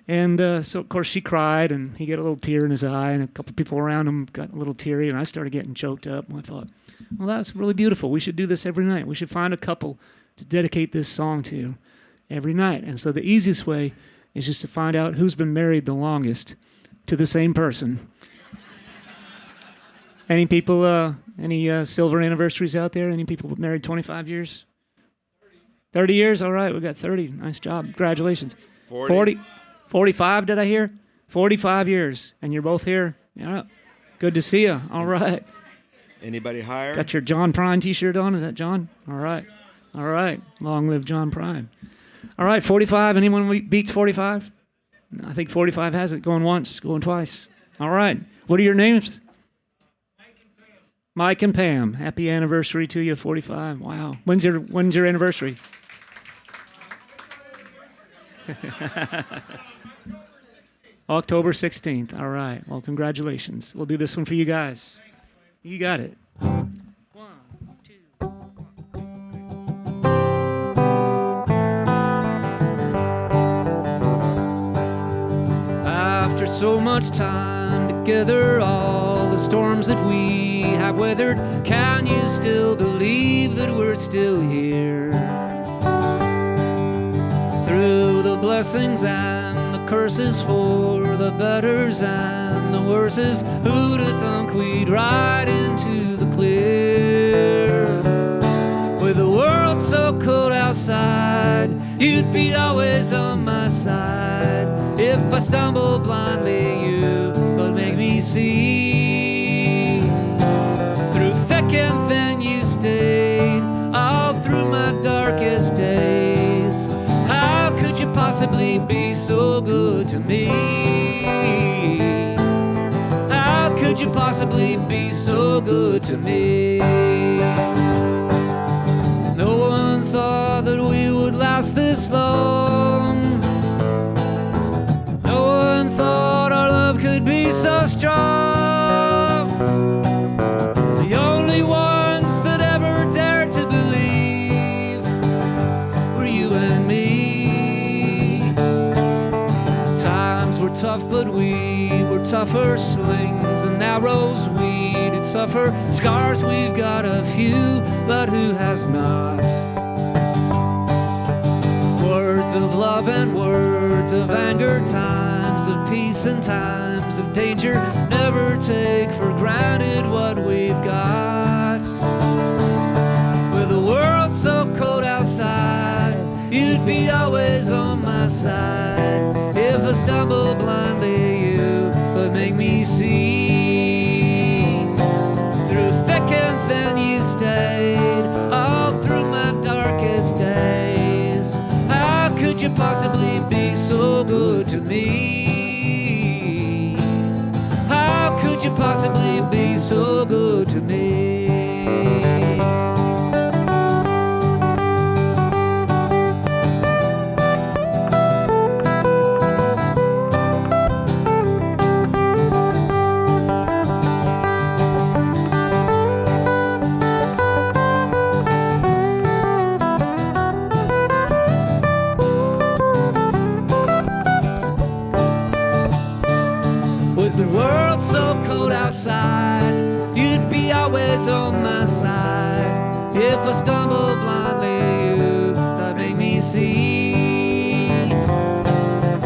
S2: And so, of course, she cried, and he got a little tear in his eye, and a couple people around him got a little teary, and I started getting choked up. And I thought, well, that's really beautiful. We should do this every night. We should find a couple to dedicate this song to every night. And so the easiest way is just to find out who's been married the longest to the same person. Any people, any silver anniversaries out there? Any people married 25 years? 30 years? All right, we got 30. Nice job. Congratulations. 40. 45, did I hear? 45 years, and you're both here? Yeah. Good to see you. All right.
S1: Anybody higher?
S2: Got your John Prine t-shirt on? Is that John? All right. All right. Long live John Prine. All right, 45. Anyone beats 45? I think 45 has it. Going once, going twice. All right. What are your names? Mike and Pam. Happy anniversary to you, 45. Wow. When's your anniversary? October 16th. All right. Well, congratulations. We'll do this one for you guys. You got it. 1, 2, 1. After so much time together, all the storms that we have weathered, can you still believe that we're still here? Through the blessings and the curses, for the betters and the worses, who'd have thunk we'd ride into the clear? With the world so cold outside, you'd be always on my side. If I stumble blindly, you would make me see. Through thick and thin you stayed, all through my darkest days. How could you possibly be so good to me? How could you possibly be so good to me? No one thought that we would last this long. No one thought our love could be so strong. The only ones that ever dared to believe were you and me. Times were tough, but we were tougher. Slings and arrows we did suffer. Scars we've got a few, but who has not? Words of love and words of anger, times of peace and times of danger. Never take for granted what we've got. With the world so cold outside, you'd be always on my side. If I stumble blindly, you would make me see. Through thick and thin you stayed, all through my darkest days. How could you possibly be so good to me? How could you possibly be so good to me? You'd be always on my side. If I stumble blindly, you'd make me see.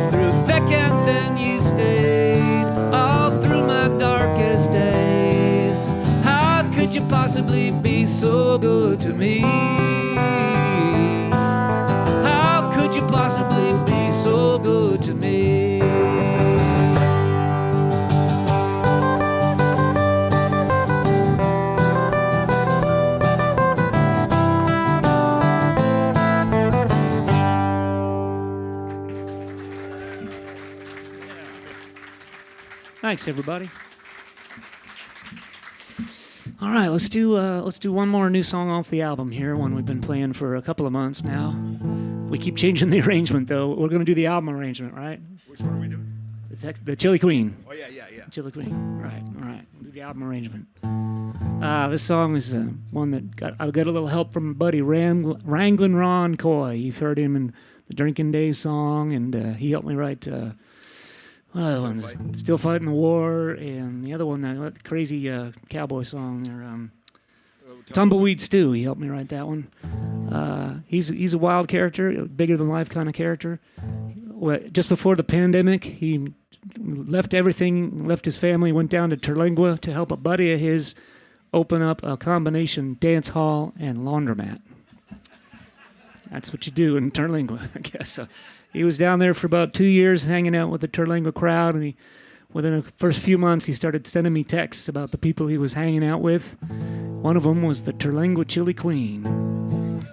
S2: Through thick and thin you stayed, all through my darkest days. How could you possibly be so good to me? How could you possibly be so good to me? Thanks, everybody. All right, let's do one more new song off the album here, one we've been playing for a couple of months now. We keep changing the arrangement, though. We're going to do the album arrangement, right?
S1: Which one are we doing?
S2: The Chili Queen.
S1: Oh, yeah.
S2: Chili Queen. Right, all right. We'll do the album arrangement. This song is one that I got a little help from my buddy Wranglin' Ron Coy. You've heard him in the Drinking Days song, and he helped me write Still Fighting the War, and the other one, that crazy cowboy song there, Tumbleweed Stew. He helped me write that one. He's a wild character, a bigger than life kind of character. Just before the pandemic, he left everything, left his family, went down to Terlingua to help a buddy of his open up a combination dance hall and laundromat. That's what you do in Terlingua, I guess. So he was down there for about 2 years hanging out with the Terlingua crowd, and within the first few months, he started sending me texts about the people he was hanging out with. One of them was the Terlingua Chili Queen.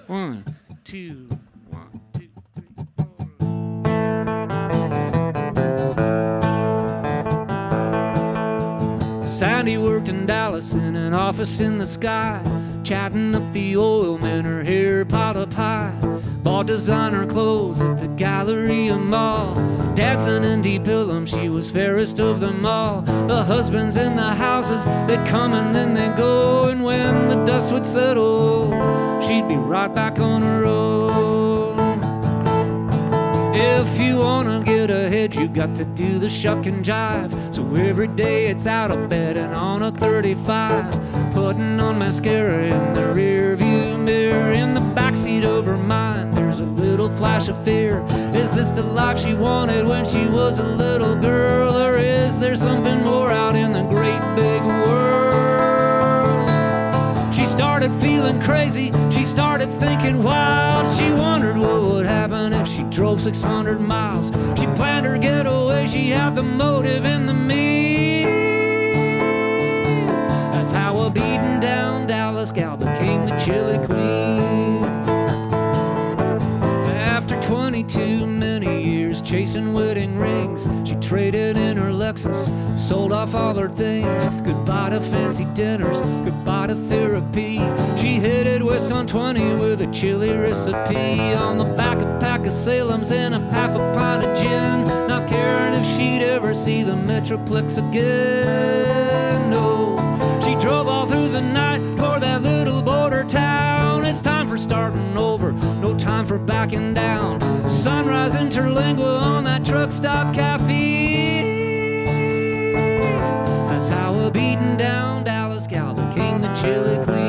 S2: 1, 2, 1, 2, 3, 4. Sandy worked in Dallas in an office in the sky, chatting up the oil man, her hair piled up high. Bought designer clothes at the Galleria Mall, dancing in deep Ellum, she was fairest of them all. The husbands in the houses, they'd come and then they'd go, and when the dust would settle, she'd be right back on her own. If you wanna get ahead, you got to do the shuck and jive. So every day it's out of bed and on a 35, putting on mascara in the rear view mirror. In the backseat of her mind, there's a little flash of fear. Is this the life she wanted when she was a little girl, or is there something more out in the great big world? She started feeling crazy, she started thinking wild. She wondered what would happen if she drove 600 miles. She planned her getaway, she had the motive in the means. That's how a beaten down Dallas gal became the Chili Queen. After 22 many years chasing wedding rings, she traded in her Lexus, sold off all her things. Goodbye to fancy dinners, goodbye to therapy. She headed west on 20 with a chili recipe. On the back of pack of Salem's and a half a pint of gin, not caring if she'd ever see the Metroplex again. No, she drove all through the night for that little border town. It's time for starting over, no time for backing down. Sunrise in Terlingua on that truck stop cafe. That's how a beaten down Dallas gal became the Chili Queen.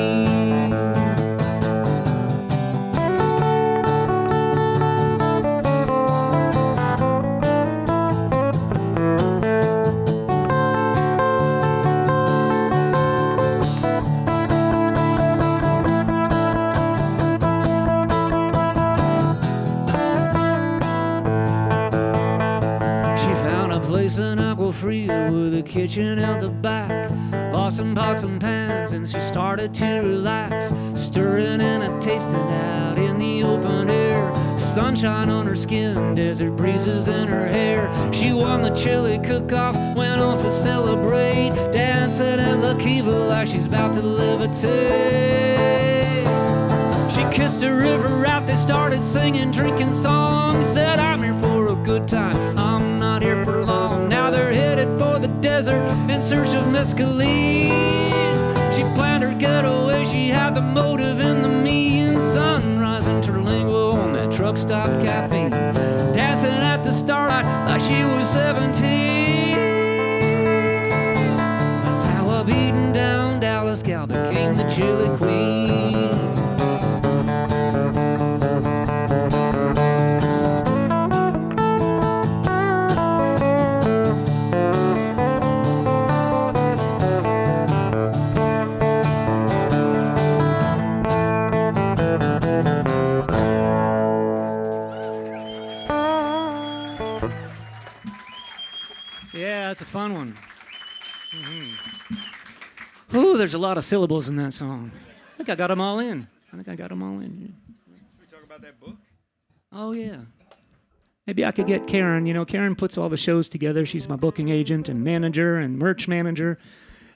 S2: An Aquafria with a kitchen out the back, bought some pots and pans and she started to relax, stirring and a tasting out in the open air. Sunshine on her skin, desert breezes in her hair. She won the chili cook-off, went off to celebrate, dancing in La Kiva like she's about to levitate. She kissed a river out, they started singing, drinking songs. Said, I'm here for a good time, I'm not here for long. Now they're headed for the desert in search of mescaline. She planned her getaway, she had the motive in the mean. Sunrise in Terlingua on that truck stop cafe, dancing at the starlight like she was 17. That's how a beaten down Dallas gal became the Chili Queen. Yeah, that's a fun one. Mm-hmm. Ooh, there's a lot of syllables in that song. I think I got them all in.
S1: Should we talk about that book?
S2: Oh, yeah. maybe I could get Karen. You know, Karen puts all the shows together. She's my booking agent and manager and merch manager.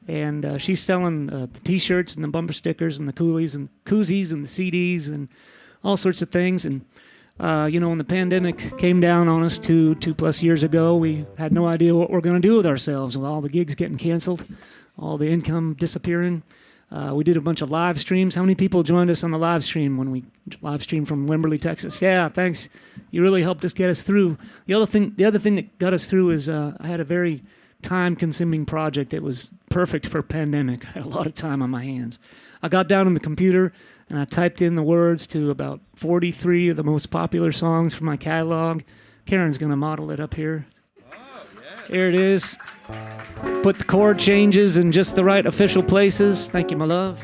S2: And she's selling the T-shirts and the bumper stickers and the koozies and the CDs and all sorts of things. And, you know, when the pandemic came down on us 2+ years ago, we had no idea what we're going to do with ourselves with all the gigs getting canceled, all the income disappearing. We did a bunch of live streams. How many people joined us on the live stream when we live streamed from Wimberley, Texas? Yeah, thanks. You really helped us get us through. The other thing that got us through is I had a very time-consuming project that was perfect for pandemic. I had a lot of time on my hands. I got down on the computer and I typed in the words to about 43 of the most popular songs from my catalog. Karen's going to model it up here. Oh, yes. Here it is. Put the chord changes in just the right official places. Thank you, my love.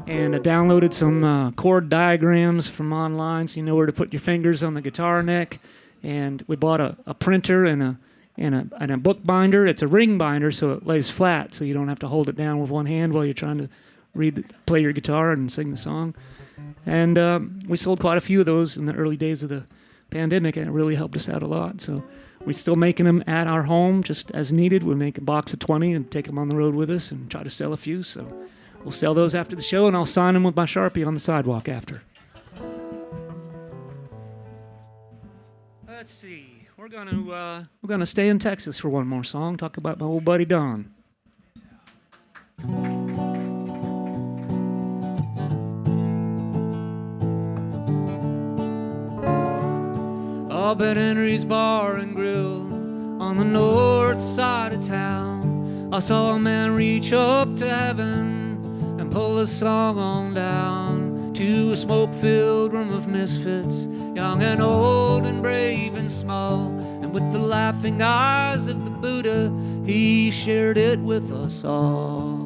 S2: And I downloaded some chord diagrams from online so you know where to put your fingers on the guitar neck. And we bought a printer and a book binder. It's a ring binder, so it lays flat, so you don't have to hold it down with one hand while you're trying to play your guitar and sing the song. And we sold quite a few of those in the early days of the pandemic, and it really helped us out a lot. So we're still making them at our home just as needed. We make a box of 20 and take them on the road with us and try to sell a few. So we'll sell those after the show, and I'll sign them with my Sharpie on the sidewalk after. Let's see. We're gonna stay in Texas for one more song. Talk about my old buddy Don. Up at Henry's Bar and Grill on the north side of town, I saw a man reach up to heaven and pull a song on down to a smoke-filled room of misfits, young and old and brave and small. And with the laughing eyes of the Buddha, he shared it with us all.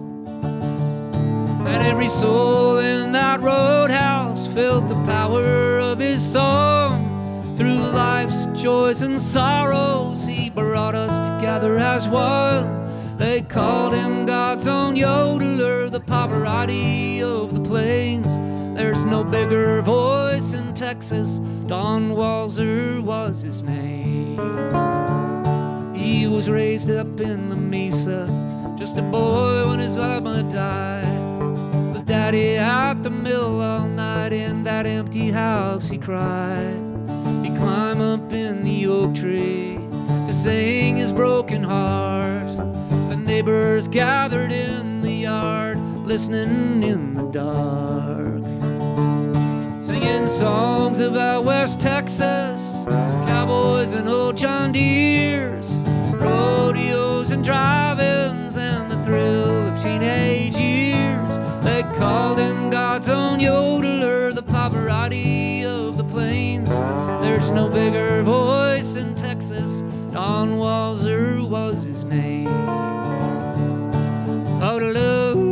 S2: And every soul in that roadhouse felt the power of his song. Through life's joys and sorrows, he brought us together as one. They called him God's own yodeler, the Pavarotti of the plains. There's no bigger voice in Texas. Don Walzer was his name. He was raised up in the Mesa, just a boy when his mama died. With daddy at the mill all night in that empty house he cried. He'd climb up in the oak tree to sing his broken heart. The neighbors gathered in the yard, listening in the dark, singing songs about West Texas, cowboys and old John Deeres, rodeos and drive-ins, and the thrill of teenage years. They called him God's own yodeler, the Pavarotti of the plains. There's no bigger voice in Texas. Don Walzer was his name. Hodaloo.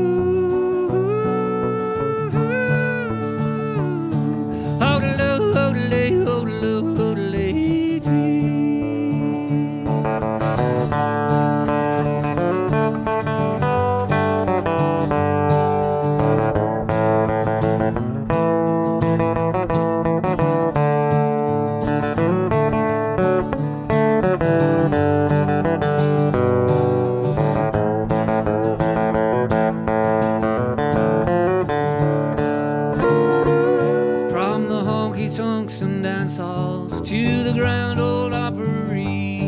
S2: To the Grand Old Opry,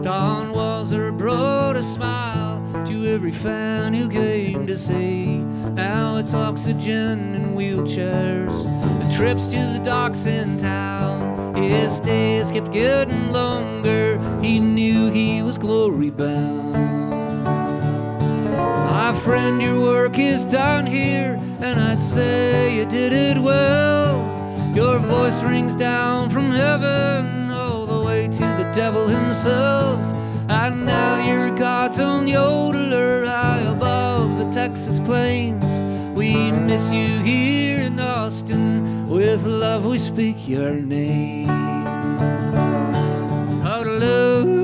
S2: Don Walzer brought a smile to every fan who came to see. Now it's oxygen and wheelchairs, the trips to the docks in town. His days kept getting longer, he knew he was glory bound. My friend, your work is done here, and I'd say you did it well. Your voice rings down from heaven all the way to the devil himself. And now you're God's own yodeler high above the Texas plains. We miss you here in Austin. With love we speak your name. Hodaloo.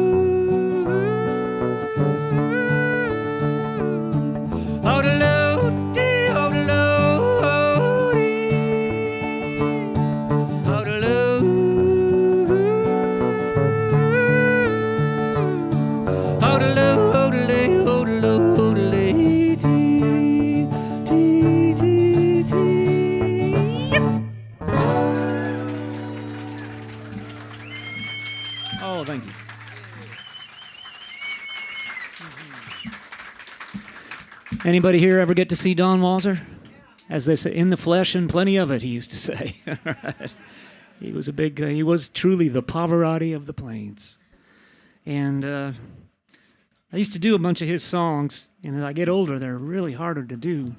S2: Oh, thank you. Anybody here ever get to see Don Walser? As they say, in the flesh and plenty of it, he used to say. Right. He was a big, he was truly the Pavarotti of the plains. And I used to do a bunch of his songs, and as I get older, they're really harder to do.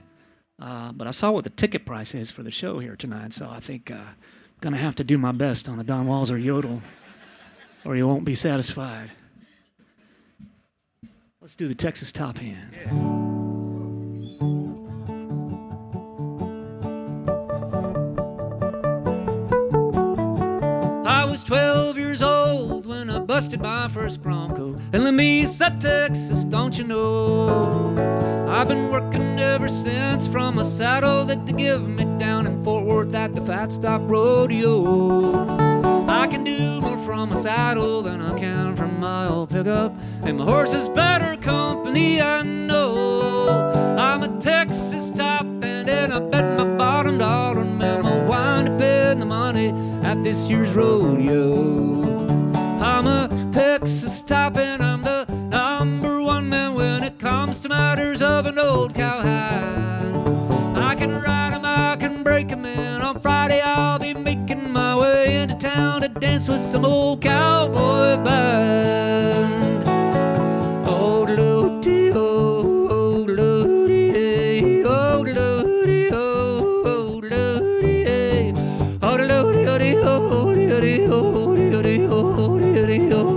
S2: But I saw what the ticket price is for the show here tonight, so I think I'm going to have to do my best on the Don Walser yodel, or you won't be satisfied. Let's do the Texas Top Hand.
S1: Yeah.
S2: I was 12 years old when I busted my first Bronco in Lamesa, Texas, don't you know? I've been working ever since from a saddle that they give me down in Fort Worth at the Fat Stop Rodeo. I can do more from a saddle than I can from my old pickup, and my horse is better company, I know. I'm a Texas top end, and I bet my bottom dollar man I'll wind up in the money at this year's rodeo. I'm a Texas top and I'm the number one man when it comes to matters of an old cowhide. I can ride 'em, I can break 'em, and on Friday I'll be making my way into town to dance with some old cowboy band. Oh, Lordy, oh, Lordy, oh, Lordy, oh, Lordy, oh, Lordy, oh, Lordy, oh, Lordy, oh.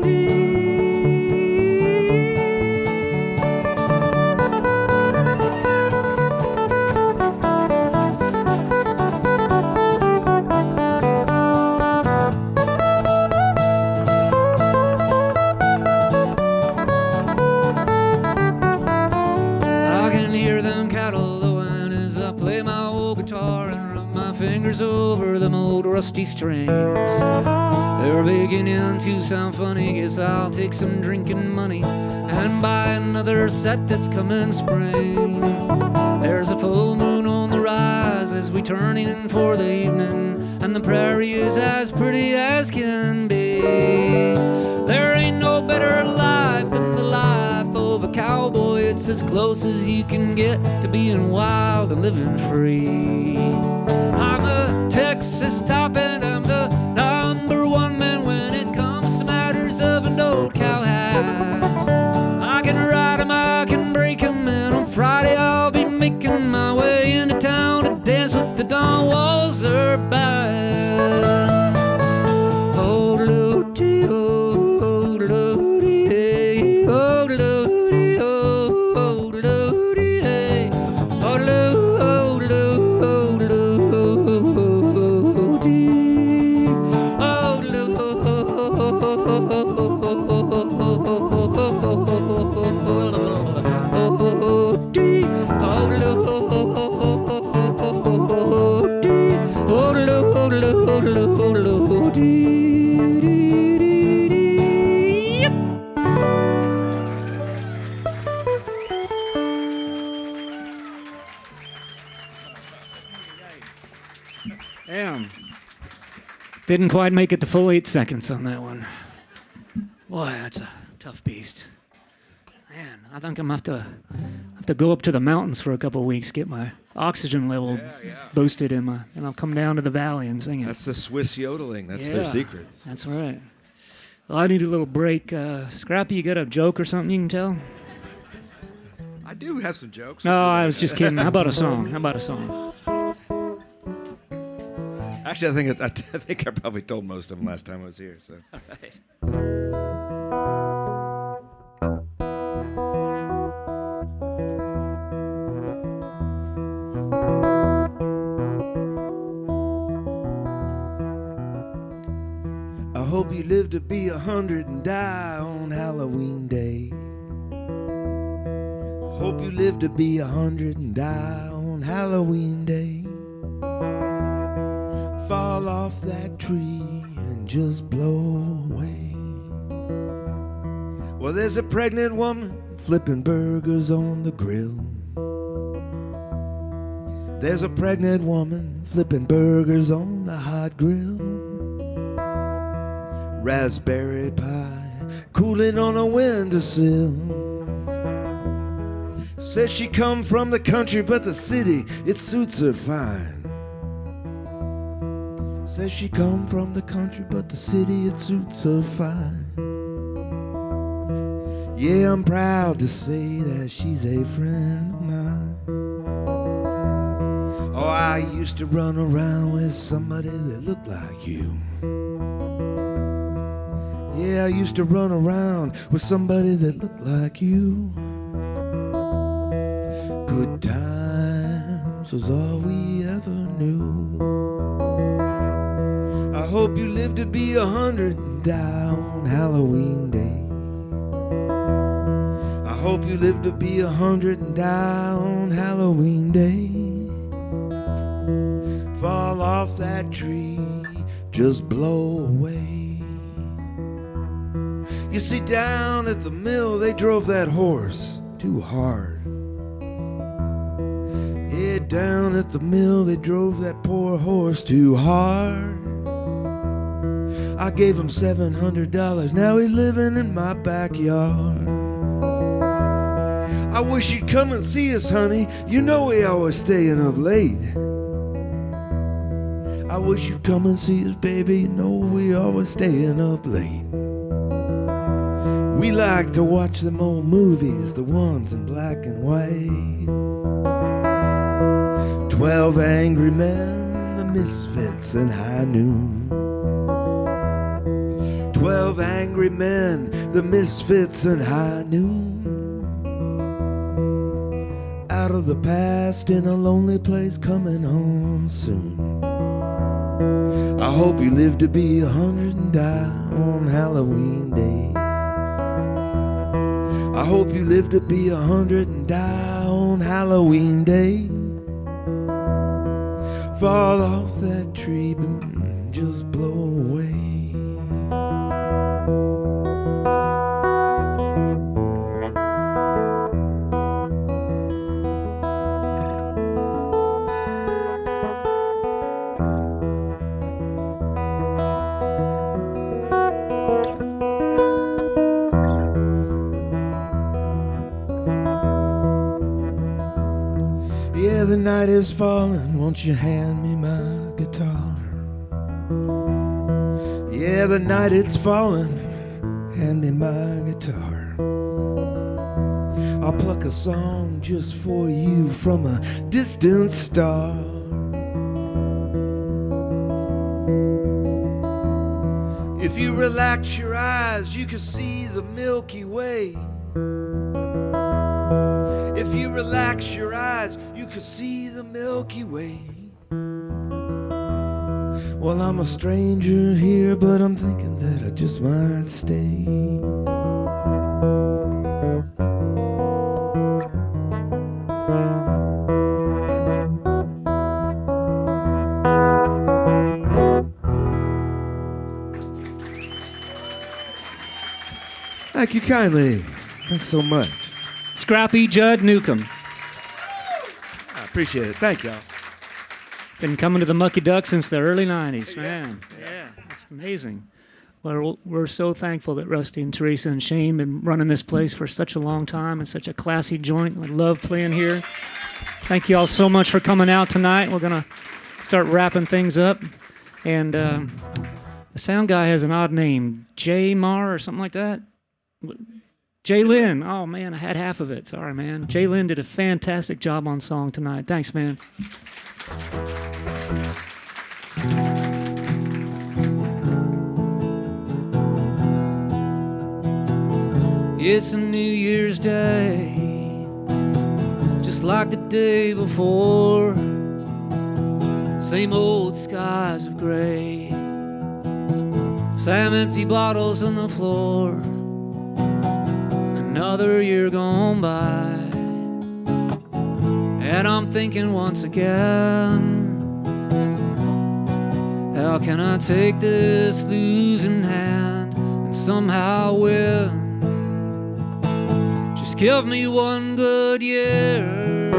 S2: Over them old rusty strings, they're beginning to sound funny. Guess I'll take some drinking money and buy another set this coming spring. There's a full moon on the rise as we turn in for the evening, and the prairie is as pretty as can be. There ain't no better life than the life of a cowboy. It's as close as you can get to being wild and living free. I'm a Texas top and I'm the number one man when it comes to matters of an old cowhide. I can ride 'em, I can break 'em, and on Friday I'll be making my way into town to dance with the Don Walser band. Oh, Lordy, oh, Lordy, oh, Lordy, oh, Lordy, oh, Damn. Didn't quite make it the full 8 seconds on that one. Boy, that's a tough beast. Man, I think I'm gonna have to go up to the mountains for a couple of weeks, get my oxygen level boosted and I'll come down to the valley and sing it.
S1: That's the Swiss yodeling. That's their secret.
S2: That's right. Well, I need a little break. Scrappy, you got a joke or something you can tell?
S1: I do have some jokes.
S2: No, I was just kidding. How about a song?
S1: Actually, I think I probably told most of them last time I was here. So.
S2: All right.
S1: I hope you live to be 100 and die on Halloween Day. I hope you live to be 100 and die on Halloween Day. Fall off that tree and just blow away. Well, there's a pregnant woman flipping burgers on the grill. There's a pregnant woman flipping burgers on the hot grill. Raspberry pie cooling on a windowsill. Says she come from the country, but the city, it suits her fine. Says she come from the country, but the city, it suits her fine. Yeah, I'm proud to say that she's a friend of mine. Oh, I used to run around with somebody that looked like you. Yeah, I used to run around with somebody that looked like you. Good times was all we ever knew. I hope you live to be 100 and die on Halloween Day. I hope you live to be 100 and die on Halloween Day. Fall off that tree, just blow away. You see, down at the mill they drove that horse too hard. Yeah, down at the mill they drove that poor horse too hard. I gave him $700, now he's living in my backyard. I wish you'd come and see us, honey, you know we always staying up late. I wish you'd come and see us, baby, you know we always staying up late. We like to watch them old movies, the ones in black and white. 12 Angry Men, The Misfits, and High Noon. 12 Angry Men, The Misfits, and High Noon. Out of the past in a lonely place, coming home soon. I hope you live to be 100 and die on Halloween Day. I hope you live to be 100 and die on Halloween Day. Fall off that tree, but just blow away. Yeah, the night is falling, won't you hand me my guitar? Yeah, the night it's falling, hand me my guitar. I'll pluck a song just for you from a distant star. If you relax your eyes, you can see the Milky Way. If you relax your eyes, you can see the Milky Way. Well, I'm a stranger here, but I'm thinking that I just might stay. Thank you kindly. Thanks so much.
S2: Scrappy Judd Newcomb.
S1: I appreciate it. Thank y'all.
S2: Been coming to the Mucky Duck since the early 90s, man. Yeah, it's amazing. Well, we're so thankful that Rusty and Teresa and Shane have been running this place for such a long time and such a classy joint. We love playing here. Thank you all so much for coming out tonight. We're going to start wrapping things up. And the sound guy has an odd name, J Mar or something like that. Jay Lynn. Oh, man, I had half of it. Sorry, man. Jay Lynn did a fantastic job on song tonight. Thanks, man. It's a New Year's Day, just like the day before. Same old skies of gray, same empty bottles on the floor. Another year gone by, and I'm thinking once again, how can I take this losing hand and somehow win? give me one good year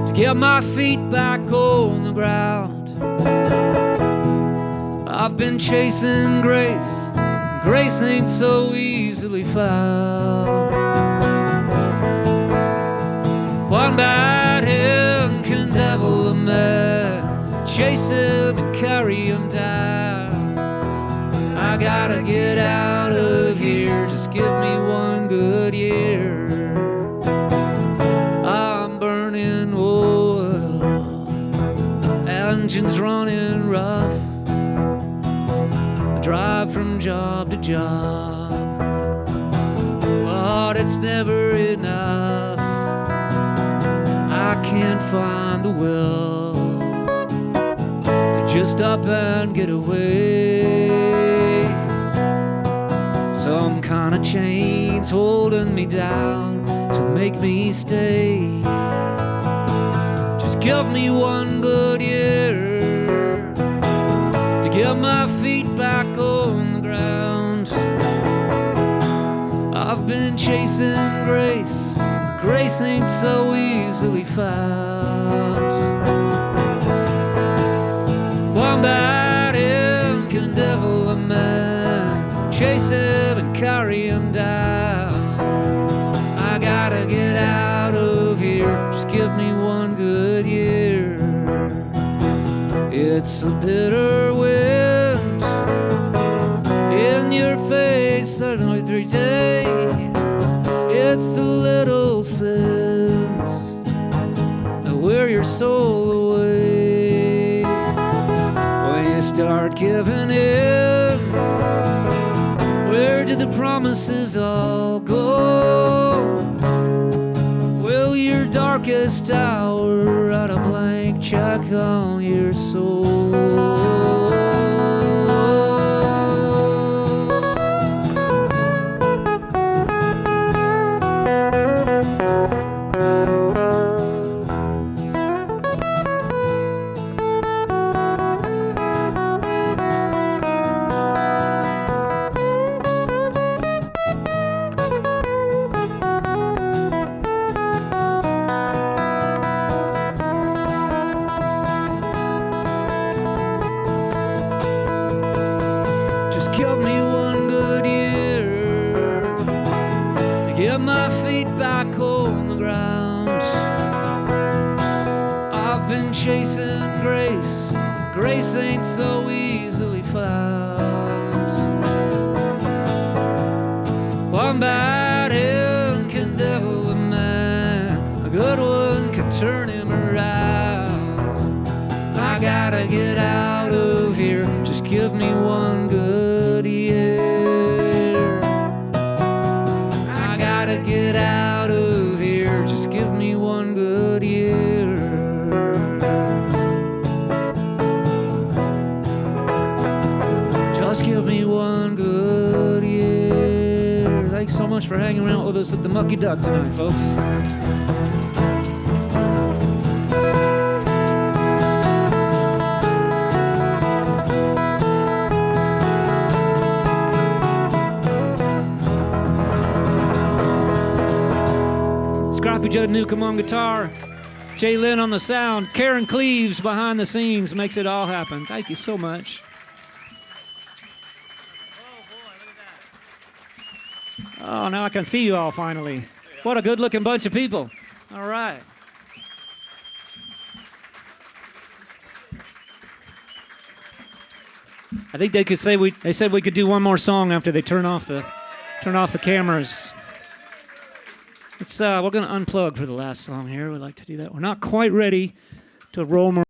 S2: to get my feet back on the ground. I've been chasing grace, grace ain't so easily found. One bad hand can devil a man, chase him and carry him down. I gotta get out of here, just give me one good year. I'm burning oil, engines running rough. I drive from job to job, but it's never enough. I can't find the will to just up and get away. Some kind of chain's holding me down to make me stay. Just give me one good year to get my feet back on the ground. I've been chasing grace, grace ain't so easily found. One bad hand can devil a man, chase him and carry him down. I gotta get out of here, just give me one good year. It's a bitter wind in your face, certainly every day. It's the little sins that wear your soul away. When you start giving in, where did the promises all go? Will your darkest hour write a blank check on your soul? Give me one good year to get my feet back on the ground. I've been chasing grace, grace ain't so easily found. One bad hand can devil a man, a good one can turn him around. I gotta get out of here, just give me one good year. I gotta get out of here, just give me one good year. Just give me one good year. Thanks so much for hanging around with us at the Mucky Duck tonight, folks. Scrappy Judd Newcomb on guitar, Jay Lynn on the sound, Karen Cleaves behind the scenes makes it all happen. Thank you so much. Oh, now I can see you all finally. What a good-looking bunch of people. All right. I think they said we could do one more song after they turn off the cameras. We're going to unplug for the last song here. We'd like to do that. We're not quite ready to roll more.